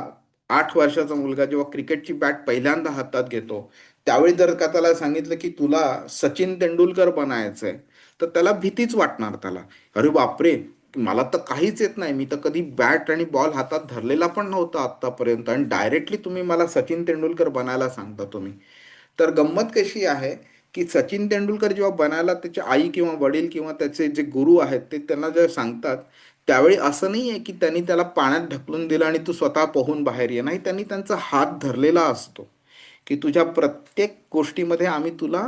Speaker 1: 8 वर्षाचा मुलगा जेव्हा क्रिकेटची बॅट पहिल्यांदा हातात घेतो, त्यावेळी जर का त्याला सांगितलं की तुला सचिन तेंडुलकर बनायचंय, तर त्याला भीतीच वाटणार त्याला. अरे बापरे, मला तर काहीच येत नाही, मी तर कधी बॅट आणि बॉल हातात धरलेला पण नव्हता आत्तापर्यंत, आणि डायरेक्टली तुम्ही मला सचिन तेंडुलकर बनायला सांगता तुम्ही. तर गंमत कशी आहे की सचिन तेंडुलकर जेव्हा बनायला त्याचे आई किंवा वडील किंवा त्याचे जे गुरु आहेत ते त्यांना जेव्हा सांगतात, त्यावेळी असं नाही आहे की त्यांनी त्याला पाण्यात ढकलून दिलं आणि तू स्वतः पोहून बाहेर ये. नाही, त्यांनी त्यांचा हात धरलेला असतो की तुझ्या प्रत्येक गोष्टीमध्ये आम्ही तुला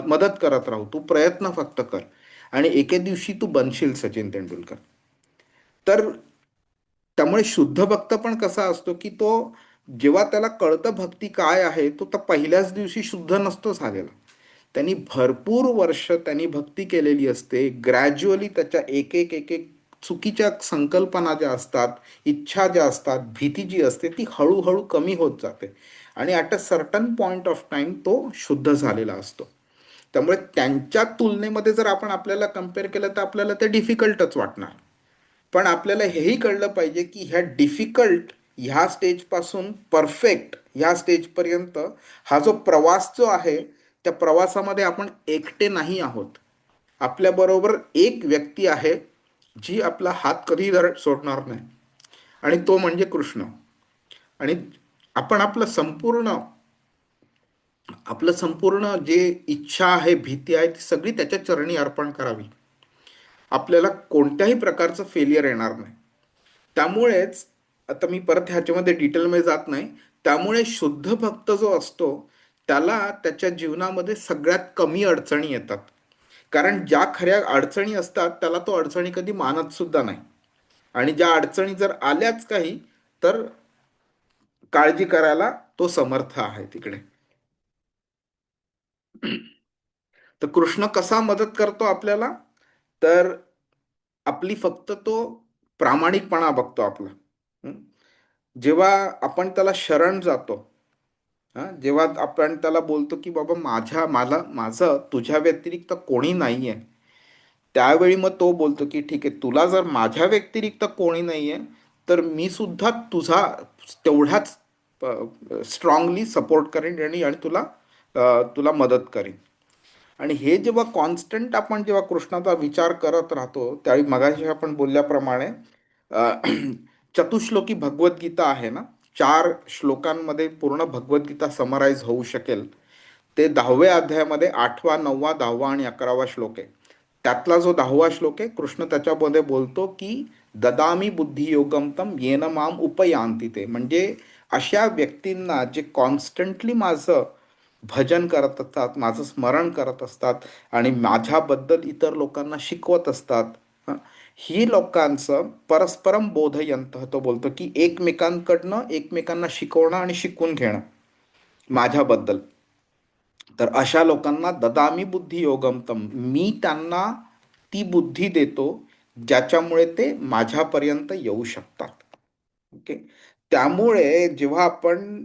Speaker 1: मदत करत राहू, तू प्रयत्न फक्त कर आणि एके दिवशी तू बनशील सचिन तेंडुलकर. तर त्यामुळे शुद्ध भक्त पण कसा असतो की तो जेव्हा त्याला कळतं भक्ती काय आहे, तो तर पहिल्याच दिवशी शुद्ध नसतो झालेला. त्यांनी भरपूर वर्ष त्यांनी भक्ती केलेली असते. ग्रॅज्युअली त्याच्या एक एक एक एक चुकीच्या संकल्पना ज्या असतात, इच्छा ज्या असतात, भीती जी असते ती हळूहळू कमी होत जाते आणि at a certain point of time तो शुद्ध झालेला असतो. त्यामुळे त्यांच्या तुलनेमध्ये जर आपण आपल्याला कम्पेअर केलं तर आपल्याला ते डिफिकल्टच वाटणार. पण आपल्याला हेही कळलं पाहिजे की ह्या डिफिकल्ट ह्या स्टेजपासून परफेक्ट ह्या स्टेजपर्यंत हा जो प्रवास जो आहे, त्या प्रवासामध्ये आपण एकटे नाही आहोत. आपल्याबरोबर एक व्यक्ती आहे जी आपला हात कधी सोडणार नाही, आणि तो म्हणजे कृष्ण. आणि आपण आपलं संपूर्ण जे इच्छा आहे, भीती आहे, ती सगळी त्याच्या चरणी अर्पण करावी. आपल्याला कोणत्याही प्रकारचं फेलियर येणार नाही. त्यामुळेच आता मी परत ह्याच्यामध्ये डिटेलमध्ये जात नाही. त्यामुळे शुद्ध भक्त जो असतो त्याला त्याच्या जीवनामध्ये सगळ्यात कमी अडचणी येतात, कारण ज्या खऱ्या अडचणी असतात त्याला तो अडचणी कधी मानत सुद्धा नाही. आणि ज्या अडचणी जर आल्याच काही, तर काळजी करायला तो समर्थ आहे तिकडे. तर कृष्ण कसा मदत करतो आपल्याला, तर आपली फक्त तो प्रामाणिकपणा बघतो आपला. हं? जेव्हा आपण त्याला शरण जातो, हा जेव्हा आपण त्याला बोलतो की बाबा माझं तुझ्या व्यतिरिक्त कोणी नाहीये, त्यावेळी मग तो बोलतो की ठीक आहे, तुला जर माझ्या व्यतिरिक्त कोणी नाहीये तर मी सुद्धा तुझा तेवढाच स्ट्रॉंगली सपोर्ट करेन आणि आणि तुला तुला मदत करेन. आणि हे जेव्हा कॉन्स्टंट आपण जेव्हा कृष्णाचा विचार करत राहतो, त्यावेळी मगाशी आपण बोलल्याप्रमाणे अ, चतुश्लोकी भगवद्गीता आहे ना, 4 श्लोकांमध्ये पूर्ण भगवद्गीता समराईज होऊ शकेल. ते 10व्या अध्यायामध्ये 8वा 9वा 10वा आणि 11वा श्लोक आहे. त्यातला जो 10वा श्लोक आहे, कृष्ण त्याच्यामध्ये बोलतो की ददामी बुद्धियोगम तम येन माम उपयांती ते, म्हणजे अशा व्यक्तींना जे कॉन्स्टंटली माझं भजन करत असतात, माझं स्मरण करत असतात आणि माझ्याबद्दल इतर लोकांना शिकवत असतात. हं. ही लोकांचं परस्परम बोधयंत, तो बोलतो की एकमेकांकडनं एकमेकांना शिकवणं आणि शिकून घेणं माझ्याबद्दल. तर अशा लोकांना ददामी बुद्धी योगमतम, मी त्यांना ती बुद्धी देतो ज्याच्यामुळे ते माझ्यापर्यंत येऊ शकतात. ओके. त्यामुळे जेव्हा आपण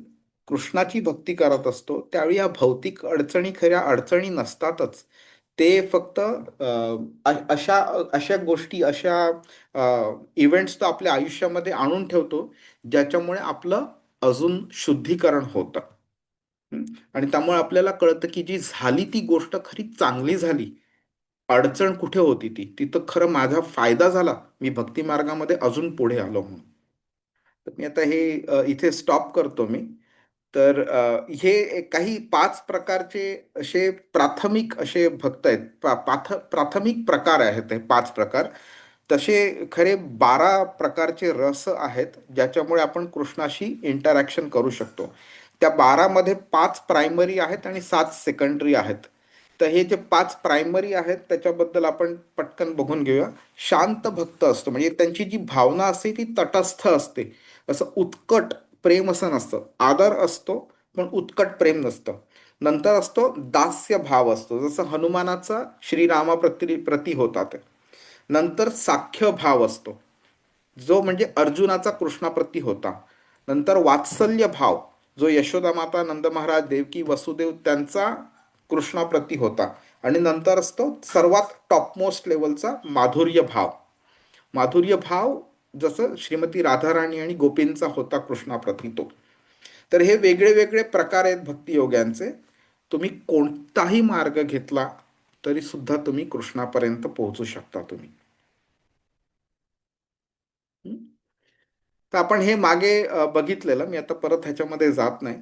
Speaker 1: कृष्णाची भक्ती करत असतो त्यावेळी या भौतिक अडचणी खऱ्या अडचणी नसतातच. ते फक्त अशा अशा गोष्टी, अशा इव्हेंट्स तो आपल्या आयुष्यामध्ये आणून ठेवतो ज्याच्यामुळे आपलं अजून शुद्धीकरण होतं. हं? आणि त्यामुळे आपल्याला कळतं की जी झाली ती गोष्ट खरी चांगली झाली. अडचण कुठे होती, तिथं खरं माझा फायदा झाला, मी भक्ती मार्गामध्ये अजून पुढे आलो म्हणून. तर मी आता हे इथे स्टॉप करतो मी. तर हे काही 5 प्रकारचे असे प्राथमिक असे भक्त आहेत. प्राथमिक प्रकार आहेत हे 5 प्रकार. तसे खरे 12 प्रकारचे रस आहेत, ज्याच्यामुळे आपण कृष्णाशी इंटरॅक्शन करू शकतो. त्या 12 मध्ये 5 प्रायमरी आहेत आणि 7 सेकंडरी आहेत. तर हे जे 5 प्रायमरी आहेत त्याच्याबद्दल आपण पटकन बघून घेऊया. शांत भक्त असतो, म्हणजे त्यांची जी भावना असते ती तटस्थ असते. असं उत्कट प्रेम असं नसतं. आदर असतो पण उत्कट प्रेम नसतं. नंतर असतो दास्य भाव असतो, जसं हनुमानाचा प्रती होता ते. नंतर साख्य भाव असतो, जो म्हणजे अर्जुनाचा कृष्णाप्रती होता. नंतर वात्सल्य भाव, जो यशोदा माता, नंद महाराज, देवकी, वसुदेव त्यांचा कृष्णाप्रती होता. आणि नंतर असतो सर्वात टॉपमोस्ट लेवलचा माधुर्य भाव. माधुर्य भाव जसं श्रीमती राधाराणी आणि गोपींचा होता कृष्णाप्रती तो. तर हे वेगळे वेगळे प्रकार आहेत भक्तियोगांचे. तुम्ही कोणताही मार्ग घेतला तरी सुद्धा तुम्ही कृष्णापर्यंत पोहोचू शकता तुम्ही. हं? तर आपण हे मागे बघितलेलं, मी आता परत ह्याच्यामध्ये जात नाही.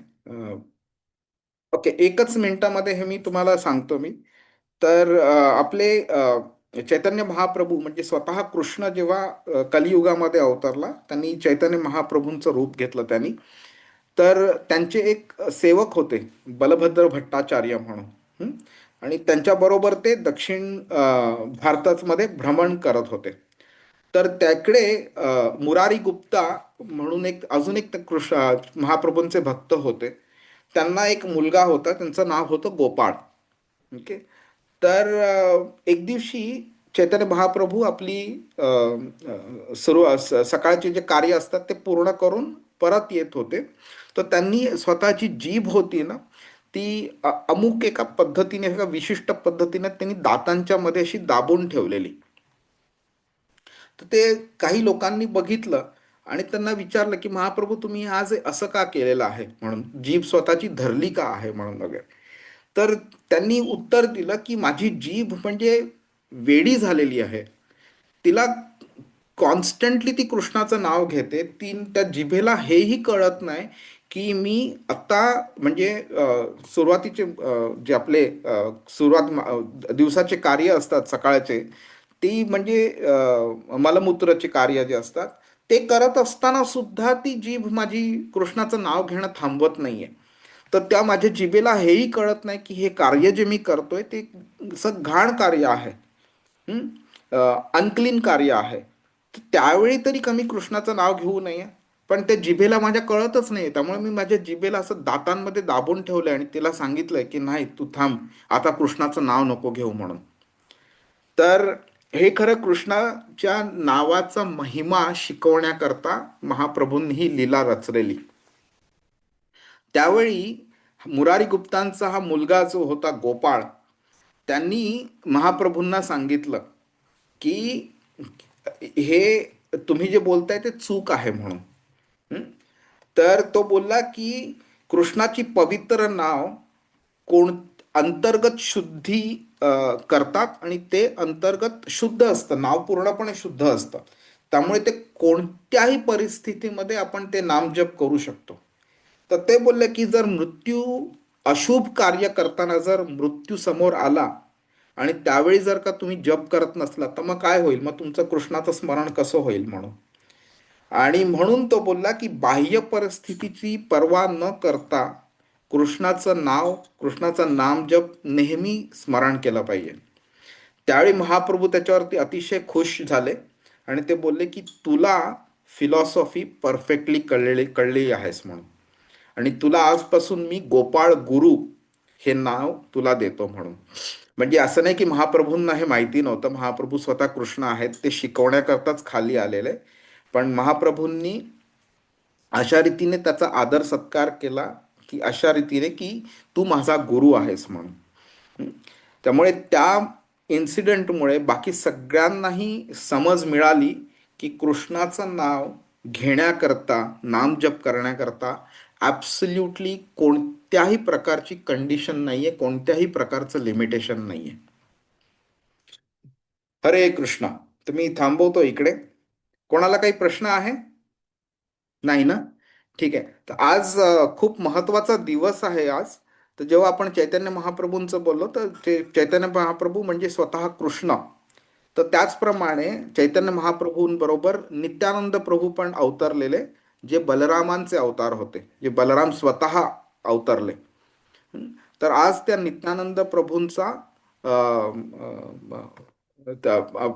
Speaker 1: ओके, एकच मिनिटामध्ये हे मी तुम्हाला सांगतो मी. तर आपले चैतन्य महाप्रभू म्हणजे स्वतः कृष्ण जेव्हा कलियुगामध्ये अवतरला, त्यांनी चैतन्य महाप्रभूंचं रूप घेतलं त्यांनी. तर त्यांचे एक सेवक होते, बलभद्र भट्टाचार्य म्हणून. हं? आणि त्यांच्याबरोबर ते दक्षिण भारतामध्ये भ्रमण करत होते. तर त्याकडे मुरारी गुप्ता म्हणून एक अजून एक कृष्ण महाप्रभूंचे भक्त होते. त्यांना एक मुलगा होता, त्यांचं नाव होतं गोपाळ. ओके. तर एक दिवशी चैतन्य महाप्रभू आपली सकाळचे जे कार्य असतात ते पूर्ण करून परत येत होते. तर त्यांनी स्वतःची जीभ होती ना, ती अमुक एका पद्धतीने, एका विशिष्ट पद्धतीने त्यांनी दातांच्या मध्ये अशी दाबून ठेवलेली. तर ते काही लोकांनी बघितलं आणि त्यांना विचारलं की महाप्रभू तुम्ही आज असं का केलेलं आहे म्हणून, जीभ स्वतःची धरली का आहे म्हणून वगैरे. तर त्यांनी उत्तर दिलं की माझी जीभ म्हणजे वेडी झालेली आहे, तिला कॉन्स्टंटली ती कृष्णाचं नाव घेते. त्या जिभेला हेही कळत नाही की मी आत्ता म्हणजे सुरुवातीचे जे आपले दिवसाचे कार्य असतात सकाळचे, ती म्हणजे मलमूत्राचे कार्य जे असतात ते करत असताना सुद्धा ती जीभ माझी कृष्णाचं नाव घेणं थांबवत नाहीये. तर त्या माझ्या जिभेला हेही कळत नाही की हे कार्य जे मी करतोय ते असं घाण कार्य आहे, अनक्लीन कार्य आहे. तर त्यावेळी तरी कमी कृष्णाचं नाव घेऊ नये. पण त्या जिभेला माझ्या कळतच नाही, त्यामुळे मी माझ्या जिभेला असं दातांमध्ये दाबून ठेवलंय आणि तिला सांगितलंय की नाही, तू थांब, आता कृष्णाचं नाव नको घेऊ म्हणून. तर हे खरं कृष्णाच्या नावाचा महिमा शिकवण्याकरता महाप्रभूंनी ही लीला रचलेली. त्यावेळी मुरारी गुप्तांचा हा मुलगा जो होता गोपाळ, त्यांनी महाप्रभूंना सांगितलं की हे तुम्ही जे बोलताय ते चूक आहे म्हणून. हं? तर तो बोलला की कृष्णाची पवित्र नाव कोण अंतर्गत शुद्धी करतात आणि ते अंतर्गत शुद्ध असतं, नाव पूर्णपणे शुद्ध असतं. त्यामुळे ते कोणत्याही परिस्थितीमध्ये आपण ते नामजप करू शकतो. तर ते बोलले की जर अशुभ कार्य करताना जर मृत्यू समोर आला आणि त्यावेळी जर का तुम्ही जप करत नसला तर मग काय होईल, मग तुमचं कृष्णाचं स्मरण कसं होईल म्हणून. आणि म्हणून तो बोलला की बाह्य परिस्थितीची पर्वा न करता कृष्णाचं नाम जप नेहमी स्मरण केलं पाहिजे. त्यावेळी महाप्रभू त्याच्यावरती अतिशय खुश झाले आणि ते बोलले की तुला फिलॉसॉफी परफेक्टली कळलेली आहेस म्हणून, आणि तुला आजपासून मी गोपाळ गुरु हे नाव तुला देतो म्हणून. म्हणजे असं नाही की महाप्रभूंना हे माहिती नव्हतं, महाप्रभू स्वतः कृष्ण आहेत, ते शिकवण्याकरताच खाली आलेले. पण महाप्रभूंनी अशा रीतीने त्याचा आदर सत्कार केला की अशा रीतीने की तू माझा गुरु आहेस म्हणून. त्यामुळे त्या इन्सिडेंटमुळे बाकी सगळ्यांनाही समज मिळाली की कृष्णाचं नाव घेण्याकरता, नामजप करण्याकरता ॲब्सल्युटली कोणत्याही प्रकारची कंडिशन नाहीये, कोणत्याही प्रकारचं लिमिटेशन नाहीये. हरे कृष्णा. तर मी थांबवतो इकडे. कोणाला काही प्रश्न आहे? नाही ना? ठीक आहे. तर आज खूप महत्वाचा दिवस आहे आज. तर जेव्हा आपण चैतन्य महाप्रभूंचं बोललो तर ते चैतन्य महाप्रभू म्हणजे स्वतः कृष्ण. तर त्याचप्रमाणे चैतन्य महाप्रभूंबरोबर नित्यानंद प्रभू पण अवतरलेले, जे बलरामांचे अवतार होते, जे बलराम स्वतः अवतरले. तर आज त्या नित्यानंद प्रभूंचा अ,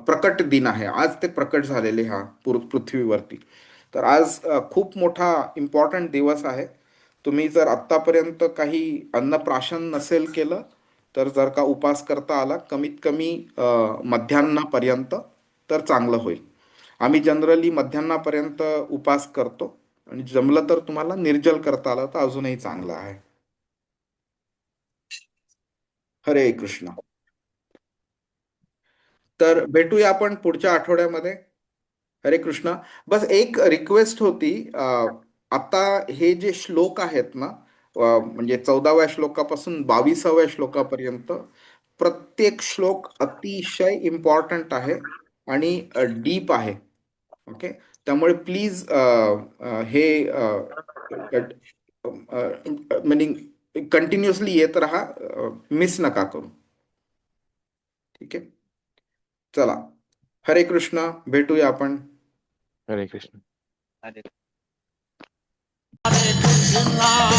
Speaker 1: प्रकट दिन आहे. आज ते प्रकट झालेले ह्या पृथ्वीवरती. तर आज खूप मोठा इम्पॉर्टंट दिवस आहे. तुम्ही जर आत्तापर्यंत काही अन्नप्राशन नसेल केलं तर जर का उपास करता आला कमीत कमी मध्यान्नापर्यंत तर चांगलं होईल. आम्ही जनरली मध्यान्नापर्यंत उपास करतो आणि जमलं तर तुम्हाला निर्जल करता आलं तर अजूनही चांगलं आहे. हरे कृष्ण. तर भेटूया आपण पुढच्या आठवड्यामध्ये. हरे कृष्ण. बस एक रिक्वेस्ट होती. आता हे जे श्लोक आहेत ना, म्हणजे 14व्या श्लोकापासून 22व्या श्लोकापर्यंत प्रत्येक श्लोक अतिशय इम्पॉर्टंट आहे आणि डीप आहे. ओके. त्यामुळे प्लीज हे म्हणजे कंटिन्युअसली येत राहा, मिस नका करू. ठीक आहे. चला. हरे कृष्ण. भेटूया आपण.
Speaker 2: हरे कृष्ण.
Speaker 3: अरे
Speaker 4: Hare Krishna,